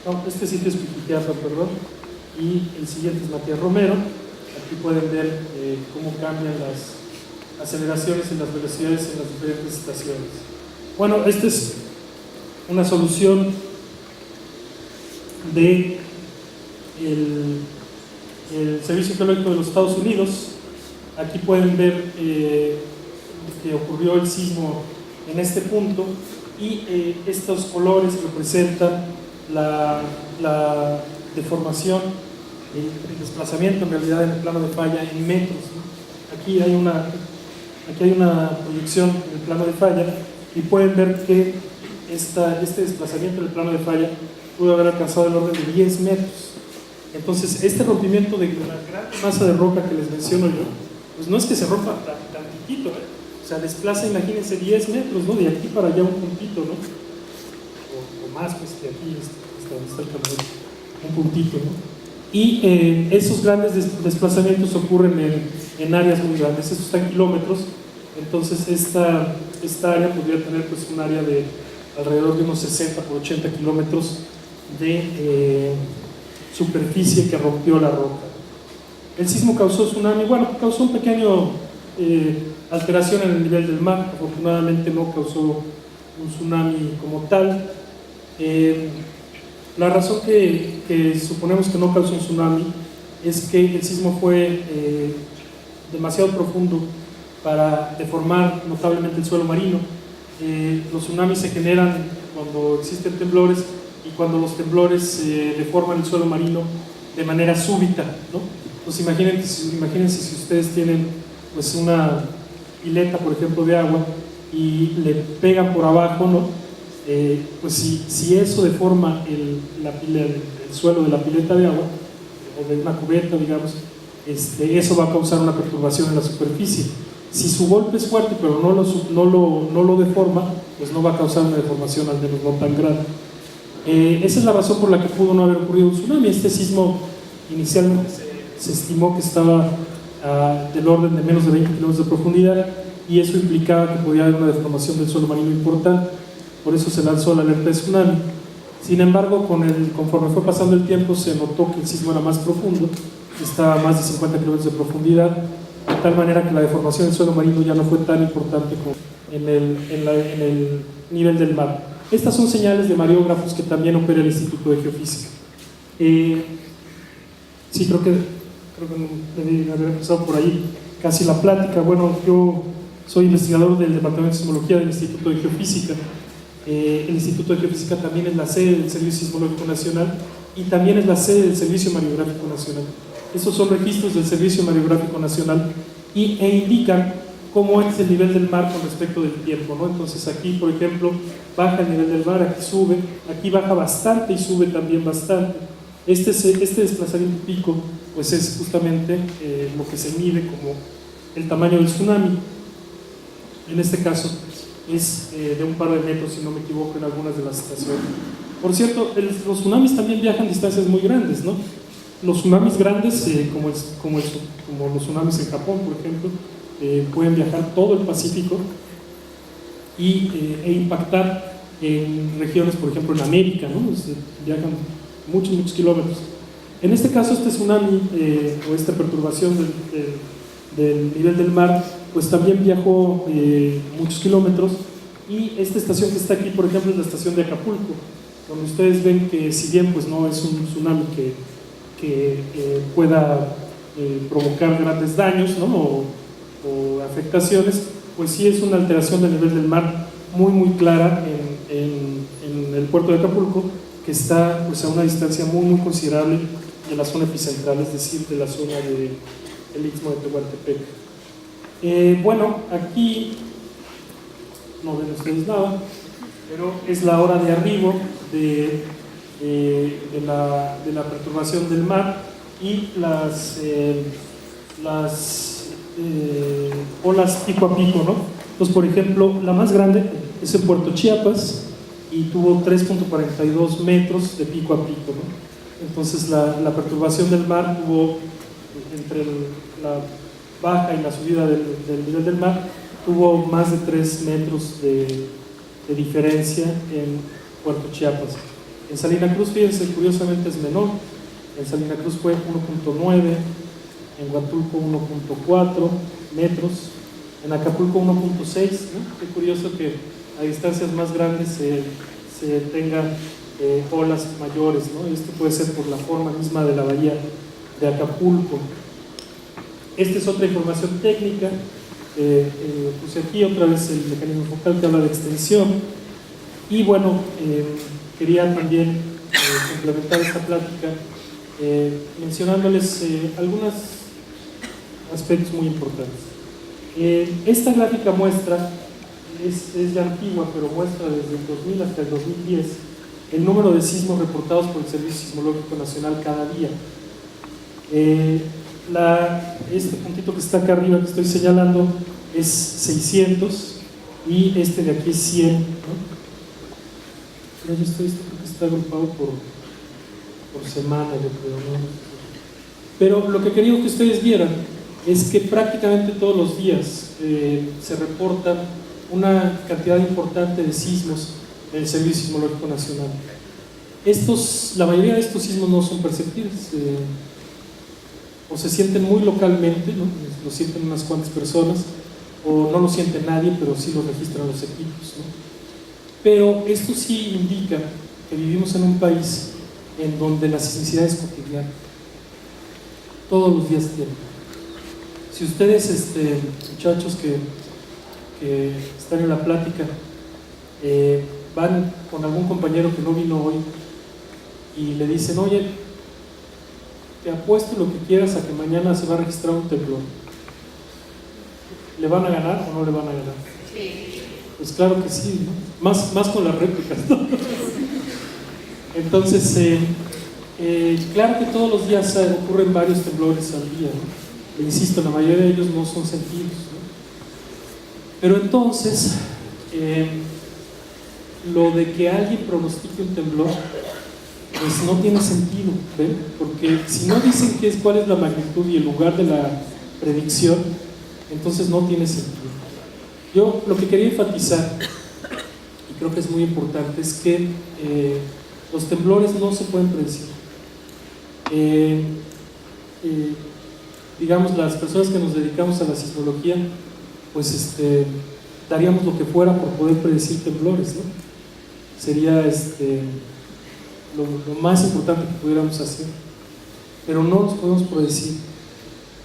No, este sitio es Piquitiapa, perdón, y el siguiente es Matías Romero. Aquí pueden ver cómo cambian las aceleraciones y las velocidades en las diferentes estaciones. Bueno, esta es una solución de el Servicio Geológico de los Estados Unidos. Aquí pueden ver que ocurrió el sismo en este punto y estos colores representan la deformación, el desplazamiento en realidad en el plano de falla en metros, ¿no? Aquí hay una proyección en el plano de falla y pueden ver que este desplazamiento en el plano de falla pudo haber alcanzado el orden de 10 metros. Entonces, este rompimiento de la gran masa de roca que les menciono yo, pues no es que se rompa tan chiquito, o sea, desplaza, imagínense, 10 metros, ¿no? De aquí para allá un puntito, ¿no? O más, pues, que aquí está el camino, un puntito, ¿no? Y esos grandes desplazamientos ocurren en áreas muy grandes, esos están en kilómetros. Entonces esta área podría tener pues un área de alrededor de unos 60 por 80 kilómetros de superficie que rompió la roca. El sismo causó tsunami, bueno, causó un pequeño alteración en el nivel del mar, afortunadamente no causó un tsunami como tal. La razón que suponemos que no causó un tsunami es que el sismo fue demasiado profundo para deformar notablemente el suelo marino. Los tsunamis se generan cuando existen temblores y cuando los temblores deforman el suelo marino de manera súbita, ¿no? Pues imagínense si ustedes tienen pues una pileta, por ejemplo, de agua y le pegan por abajo, ¿no? Pues si eso deforma el suelo de la pileta de agua o de una cubeta, digamos, eso va a causar una perturbación en la superficie. Si su golpe es fuerte pero no lo deforma, pues no va a causar una deformación, al menos no tan grande. Esa es la razón por la que pudo no haber ocurrido un tsunami. Este sismo inicialmente se estimó que estaba del orden de menos de 20 kilómetros de profundidad y eso implicaba que podía haber una deformación del suelo marino importante. Por eso se lanzó la alerta de tsunami. Sin embargo, conforme fue pasando el tiempo, se notó que el sismo era más profundo, estaba a más de 50 kilómetros de profundidad, de tal manera que la deformación del suelo marino ya no fue tan importante como en el nivel del mar. Estas son señales de mareógrafos que también opera el Instituto de Geofísica. Sí, creo que debe haber empezado por ahí casi la plática. Bueno, yo soy investigador del Departamento de Sismología del Instituto de Geofísica. El Instituto de Geofísica también es la sede del Servicio Sismológico Nacional y también es la sede del Servicio Mareográfico Nacional. Estos son registros del Servicio Mareográfico Nacional e indican cómo es el nivel del mar con respecto del tiempo, ¿no? Entonces aquí, por ejemplo, baja el nivel del mar, aquí sube, aquí baja bastante y sube también bastante. Este desplazamiento pico pues es justamente lo que se mide como el tamaño del tsunami. En este caso es de un par de metros, si no me equivoco, en algunas de las estaciones. Por cierto, los tsunamis también viajan distancias muy grandes, ¿no? Los tsunamis grandes, como los tsunamis en Japón, por ejemplo, pueden viajar todo el Pacífico e impactar en regiones, por ejemplo, en América, ¿no? Viajan muchos kilómetros. En este caso, este tsunami o esta perturbación del nivel del mar, pues también viajó muchos kilómetros, y esta estación que está aquí, por ejemplo, es la estación de Acapulco, donde ustedes ven que si bien pues no es un tsunami que pueda provocar grandes daños, ¿no? o afectaciones, pues sí es una alteración del nivel del mar muy clara en el puerto de Acapulco, que está pues a una distancia muy considerable de la zona epicentral, es decir, de la zona del Istmo de Tehuantepec. Bueno, aquí no ven ustedes nada, pero es la hora de arribo de la perturbación del mar y olas pico a pico, ¿no? Entonces, por ejemplo, la más grande es en Puerto Chiapas y tuvo 3.42 metros de pico a pico, ¿no? Entonces, la perturbación del mar tuvo, entre la baja y la subida del nivel del mar, tuvo más de 3 metros de diferencia en Puerto Chiapas. En Salina Cruz, fíjense, curiosamente es menor. En Salina Cruz fue 1.9, en Huatulco 1.4 metros, en Acapulco 1.6, ¿no? Qué curioso que a distancias más grandes se tengan olas mayores, ¿no? Esto puede ser por la forma misma de la bahía de Acapulco. Esta es otra información técnica. Puse aquí otra vez el mecanismo focal que habla de extensión. Y bueno, quería también complementar esta plática mencionándoles algunos aspectos muy importantes. Esta gráfica muestra, es ya antigua, pero muestra desde el 2000 hasta el 2010 el número de sismos reportados por el Servicio Sismológico Nacional cada día. Este puntito que está acá arriba que estoy señalando es 600 y este de aquí es 100, ¿no? Esto creo que está agrupado por semana, yo creo, ¿no? Pero lo que quería que ustedes vieran es que prácticamente todos los días se reportan una cantidad importante de sismos en el Servicio Sismológico Nacional. La mayoría de estos sismos no son perceptibles, o se sienten muy localmente, ¿no? Lo sienten unas cuantas personas, o no lo siente nadie, pero sí lo registran los equipos, ¿no? Pero esto sí indica que vivimos en un país en donde la sismicidad es cotidiana, todos los días tienen. Si ustedes, muchachos que están en la plática, van con algún compañero que no vino hoy y le dicen, oye, te apuesto lo que quieras a que mañana se va a registrar un temblor, ¿le van a ganar o no le van a ganar? Sí. Pues claro que sí, ¿no? Más con las réplicas, ¿no? Entonces, claro que todos los días ocurren varios temblores al día, ¿no? Insisto, la mayoría de ellos no son sentidos, ¿no? Pero entonces, lo de que alguien pronostique un temblor, pues no tiene sentido, ¿ven? Porque si no dicen cuál es la magnitud y el lugar de la predicción, entonces no tiene sentido. Yo lo que quería enfatizar, y creo que es muy importante, es que los temblores no se pueden predecir. Digamos, las personas que nos dedicamos a la sismología, pues daríamos lo que fuera por poder predecir temblores, ¿no? Sería lo más importante que pudiéramos hacer, pero no los podemos predecir.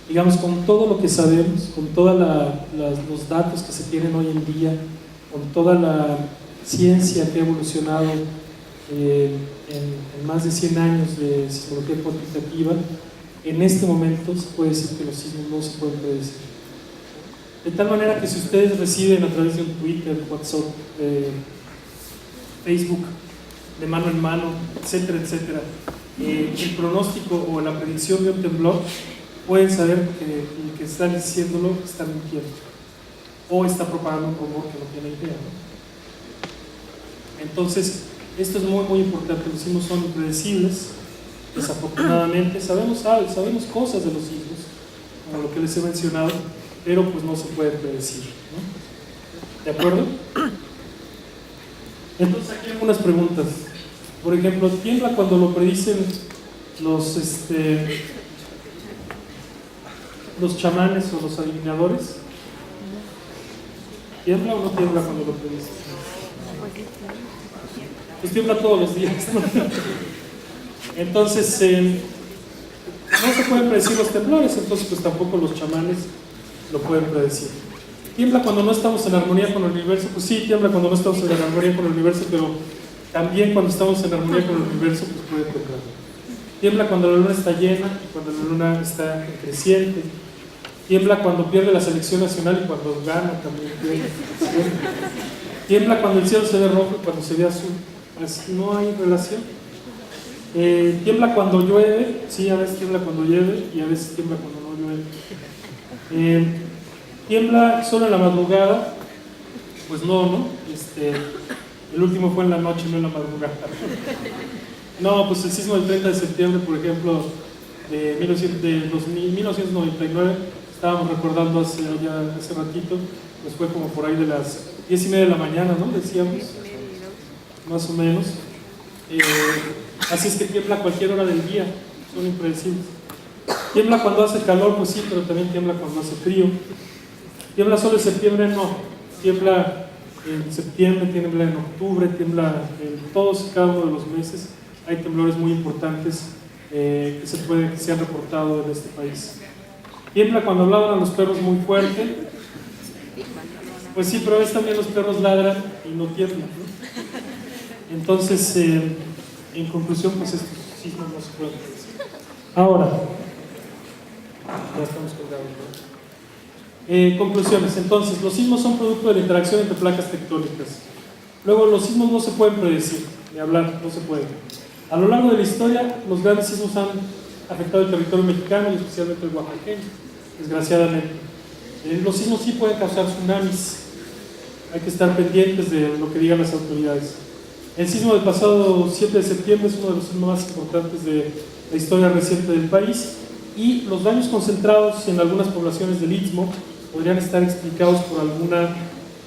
Digamos, con todo lo que sabemos, con todos los datos que se tienen hoy en día, con toda la ciencia que ha evolucionado en más de 100 años de sismología cuantitativa, en este momento se puede decir que los sismos no se pueden predecir. De tal manera que si ustedes reciben a través de un Twitter, WhatsApp, Facebook, de mano en mano, etcétera, etcétera, el pronóstico o la predicción de un temblor, pueden saber que el que está diciéndolo está mintiendo o está propagando un rumor que no tiene idea, ¿no? Entonces, esto es muy muy importante. Los sismos son impredecibles, desafortunadamente. Sabemos cosas de los sismos, como lo que les he mencionado, pero pues no se puede predecir, ¿no? ¿De acuerdo? Entonces aquí hay algunas preguntas. Por ejemplo, ¿tiembla cuando lo predicen los chamanes o los adivinadores? ¿Tiembla o no tiembla cuando lo predicen? Pues tiembla todos los días, ¿no? Entonces, no se pueden predecir los temblores, entonces pues tampoco los chamanes lo pueden predecir. ¿Tiembla cuando no estamos en armonía con el universo? Pues sí, tiembla cuando no estamos en armonía con el universo, pero también cuando estamos en armonía con el universo, pues puede temblar. Tiembla cuando la luna está llena y cuando la luna está creciente. Tiembla cuando pierde la selección nacional y cuando gana también pierde. Tiembla cuando el cielo se ve rojo y cuando se ve azul. Así no hay relación. Tiembla cuando llueve, sí, a veces tiembla cuando llueve y a veces tiembla cuando no llueve. ¿Tiembla solo en la madrugada? Pues no. El último fue en la noche, no en la madrugada. No, pues el sismo del 30 de septiembre, por ejemplo, de 1999, estábamos recordando hace ratito, pues fue como por ahí de las 10:30 de la mañana, ¿no? Decíamos, más o menos. Así es que tiembla a cualquier hora del día, son impredecibles. Tiembla cuando hace calor, pues sí, pero también tiembla cuando hace frío. ¿Tiembla solo en septiembre? No. Tiembla en septiembre, tiembla en octubre, tiembla en todos y cada uno de los meses. Hay temblores muy importantes que se han reportado en este país. Tiembla cuando ladran los perros muy fuerte. Pues sí, pero a veces también los perros ladran y no tiemblan, ¿no? Entonces, en conclusión, pues estos sismos no se pueden predecir. Ahora, ya estamos colgados, ¿no? Conclusiones. Entonces, los sismos son producto de la interacción entre placas tectónicas. Luego, los sismos no se pueden predecir, ni hablar, no se puede. A lo largo de la historia, los grandes sismos han afectado el territorio mexicano y especialmente el oaxaqueño, desgraciadamente. Los sismos sí pueden causar tsunamis. Hay que estar pendientes de lo que digan las autoridades. El sismo del pasado 7 de septiembre es uno de los sismos más importantes de la historia reciente del país, y los daños concentrados en algunas poblaciones del Istmo podrían estar explicados por alguna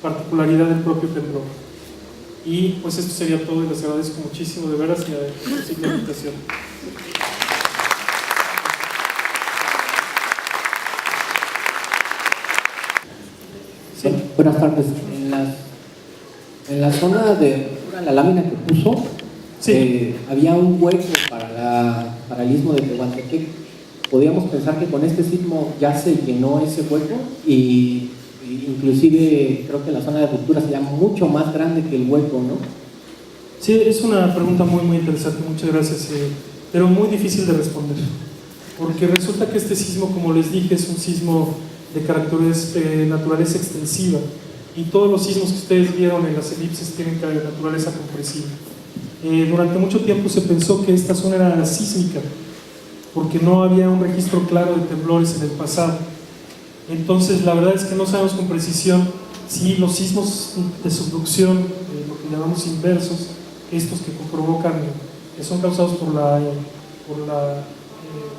particularidad del propio temblor. Y pues esto sería todo, y les agradezco muchísimo de veras y la invitación. Sí. Buenas tardes. En la zona de la lámina que puso, sí, había un hueco para el istmo de Tehuantepec. Podríamos pensar que con este sismo ya se llenó ese hueco, y inclusive creo que la zona de ruptura sería mucho más grande que el hueco, ¿no? Sí, es una pregunta muy interesante, muchas gracias, pero muy difícil de responder, porque resulta que este sismo, como les dije, es un sismo de naturaleza extensiva, y todos los sismos que ustedes vieron en las elipses tienen naturaleza compresiva. Durante mucho tiempo se pensó que esta zona era sísmica, porque no había un registro claro de temblores en el pasado. Entonces la verdad es que no sabemos con precisión si los sismos de subducción, lo que llamamos inversos, estos que provocan, que son causados por la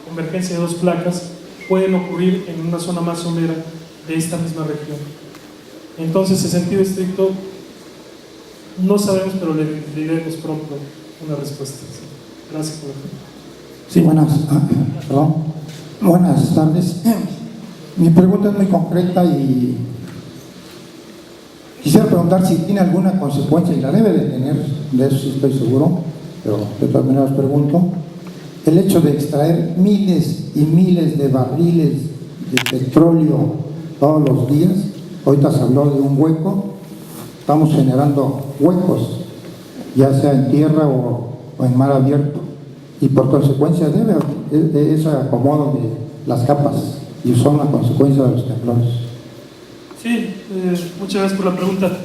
convergencia de dos placas, pueden ocurrir en una zona más somera de esta misma región. Entonces, en sentido estricto, no sabemos, pero le diremos pronto una respuesta. Gracias por la pregunta. Sí, buenas tardes. Mi pregunta es muy concreta y quisiera preguntar si tiene alguna consecuencia, y la debe de tener, de eso sí estoy seguro, pero de todas maneras pregunto: el hecho de extraer miles y miles de barriles de petróleo todos los días. Ahorita se habló de un hueco, estamos generando huecos, ya sea en tierra o en mar abierto, y por consecuencia debe ese acomodo de las capas, y son la consecuencia de los temblores. Sí, muchas gracias por la pregunta.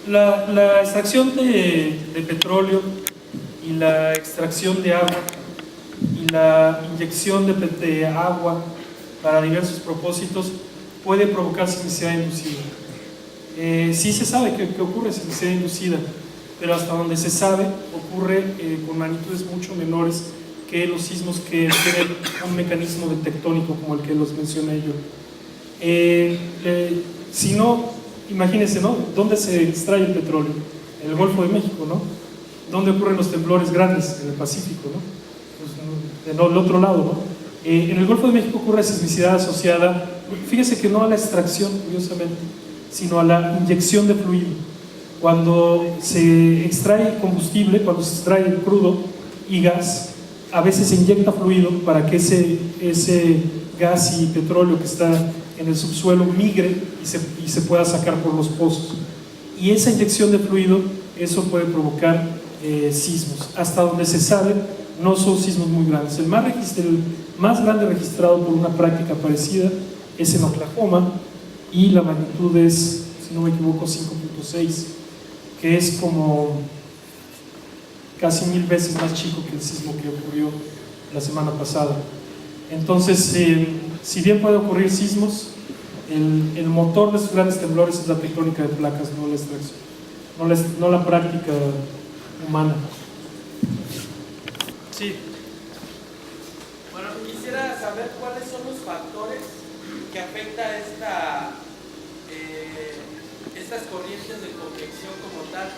La extracción de petróleo y la extracción de agua y la inyección de agua para diversos propósitos puede provocar sismicidad inducida. Sí se sabe que ocurre sismicidad inducida, pero hasta donde se sabe ocurre con magnitudes mucho menores que los sismos que tienen un mecanismo de tectónico como el que los mencioné yo. Si no, imagínense, ¿no? ¿Dónde se extrae el petróleo? En el Golfo de México, ¿no? ¿Dónde ocurren los temblores grandes? En el Pacífico, ¿no? Pues, del otro lado, ¿no? En el Golfo de México ocurre sismicidad asociada, fíjese que no a la extracción, curiosamente, sino a la inyección de fluido. Cuando se extrae combustible, cuando se extrae crudo y gas, a veces se inyecta fluido para que ese gas y petróleo que está en el subsuelo migre y se pueda sacar por los pozos. Y esa inyección de fluido, eso puede provocar sismos. Hasta donde se sabe, no son sismos muy grandes. El más grande registrado por una práctica parecida es en Oklahoma, y la magnitud es, si no me equivoco, 5.6, que es como casi 1000 veces más chico que el sismo que ocurrió la semana pasada. Entonces, si bien puede ocurrir sismos, el motor de estos grandes temblores es la tectónica de placas, no la extracción, no la práctica humana. Sí. Bueno, quisiera saber cuáles son los factores que afectan estas corrientes de convección como tal.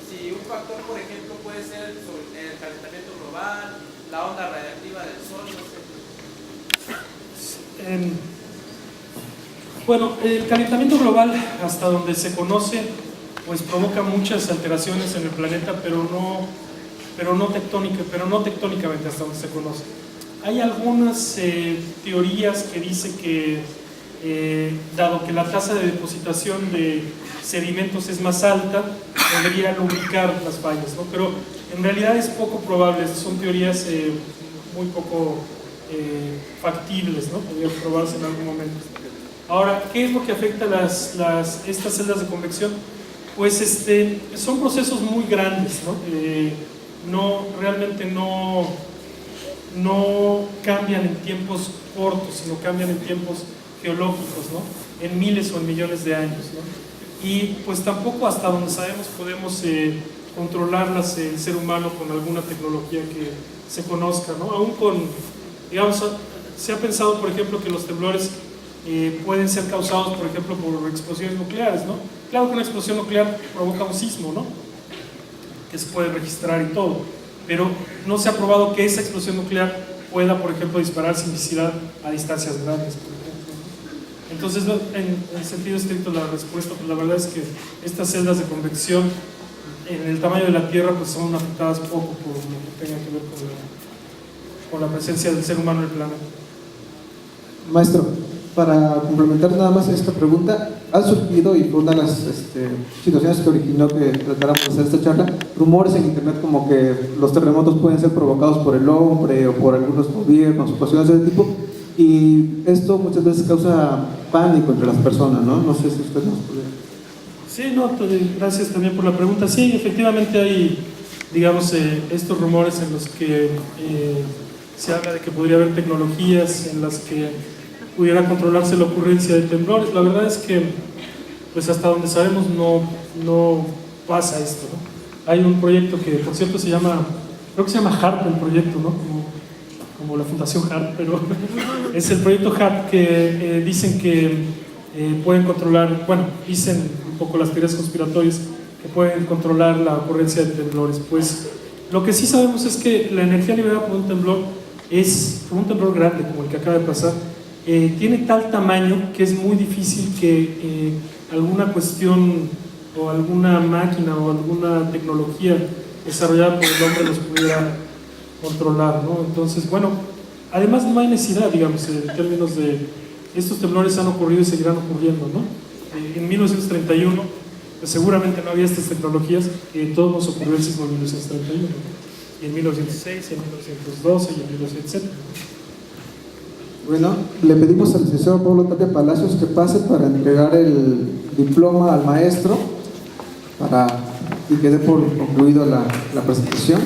Si un factor, por ejemplo, puede ser el calentamiento global, la onda radiactiva del sol, no sé. Bueno, el calentamiento global, hasta donde se conoce, pues provoca muchas alteraciones en el planeta, pero no tectónicamente, hasta donde se conoce. Hay algunas teorías que dicen que, dado que la tasa de depositación de sedimentos es más alta, debería lubricar las fallas, ¿no? Pero en realidad es poco probable, son teorías muy poco factibles, ¿no? Podría probarse en algún momento. Ahora, ¿qué es lo que afecta estas celdas de convección? Pues son procesos muy grandes, ¿no? Realmente no cambian en tiempos cortos, sino cambian en tiempos geológicos, ¿no? En miles o en millones de años, ¿no? Y pues tampoco, hasta donde sabemos, podemos controlarlas el ser humano con alguna tecnología que se conozca, ¿no? Aún con, digamos, se ha pensado, por ejemplo, que los temblores pueden ser causados, por ejemplo, por explosiones nucleares, ¿no? Claro que una explosión nuclear provoca un sismo, ¿no? Que se puede registrar y todo, pero no se ha probado que esa explosión nuclear pueda, por ejemplo, disparar sismicidad a distancias grandes, por ejemplo. Entonces, en sentido estricto, la respuesta, pues la verdad es que estas celdas de convección en el tamaño de la Tierra pues son afectadas poco por lo que tenga que ver con la presencia del ser humano en el planeta. Maestro, para complementar nada más esta pregunta, ha surgido, y fue una de las situaciones que originó que tratáramos de hacer esta charla, rumores en internet como que los terremotos pueden ser provocados por el hombre o por algunos gobiernos, situaciones de ese tipo, y esto muchas veces causa pánico entre las personas, ¿no? No sé si usted nos puede... Sí, no, gracias también por la pregunta. Sí, efectivamente hay, digamos, estos rumores en los que se habla de que podría haber tecnologías en las que pudiera controlarse la ocurrencia de temblores. La verdad es que, pues hasta donde sabemos, no pasa esto, ¿no? Hay un proyecto que, por cierto, creo que se llama HARP el proyecto, ¿no? Como la Fundación HARP, pero es el proyecto HARP que dicen que pueden controlar, bueno, dicen un poco las teorías conspiratorias, que pueden controlar la ocurrencia de temblores. Pues lo que sí sabemos es que la energía liberada por un temblor grande, como el que acaba de pasar, tiene tal tamaño que es muy difícil que alguna cuestión o alguna máquina o alguna tecnología desarrollada por el hombre los pudiera controlar, ¿no? Entonces, bueno, además no hay necesidad, digamos, en términos de estos temblores han ocurrido y seguirán ocurriendo, ¿no? En 1931, pues seguramente no había estas tecnologías, todos nos ocurrió el sismo en 1931, ¿no? Y en 1906, y en 1912 y en 1907. Bueno, le pedimos al licenciado Pablo Tapia Palacios que pase para entregar el diploma al maestro y que dé por concluido la presentación.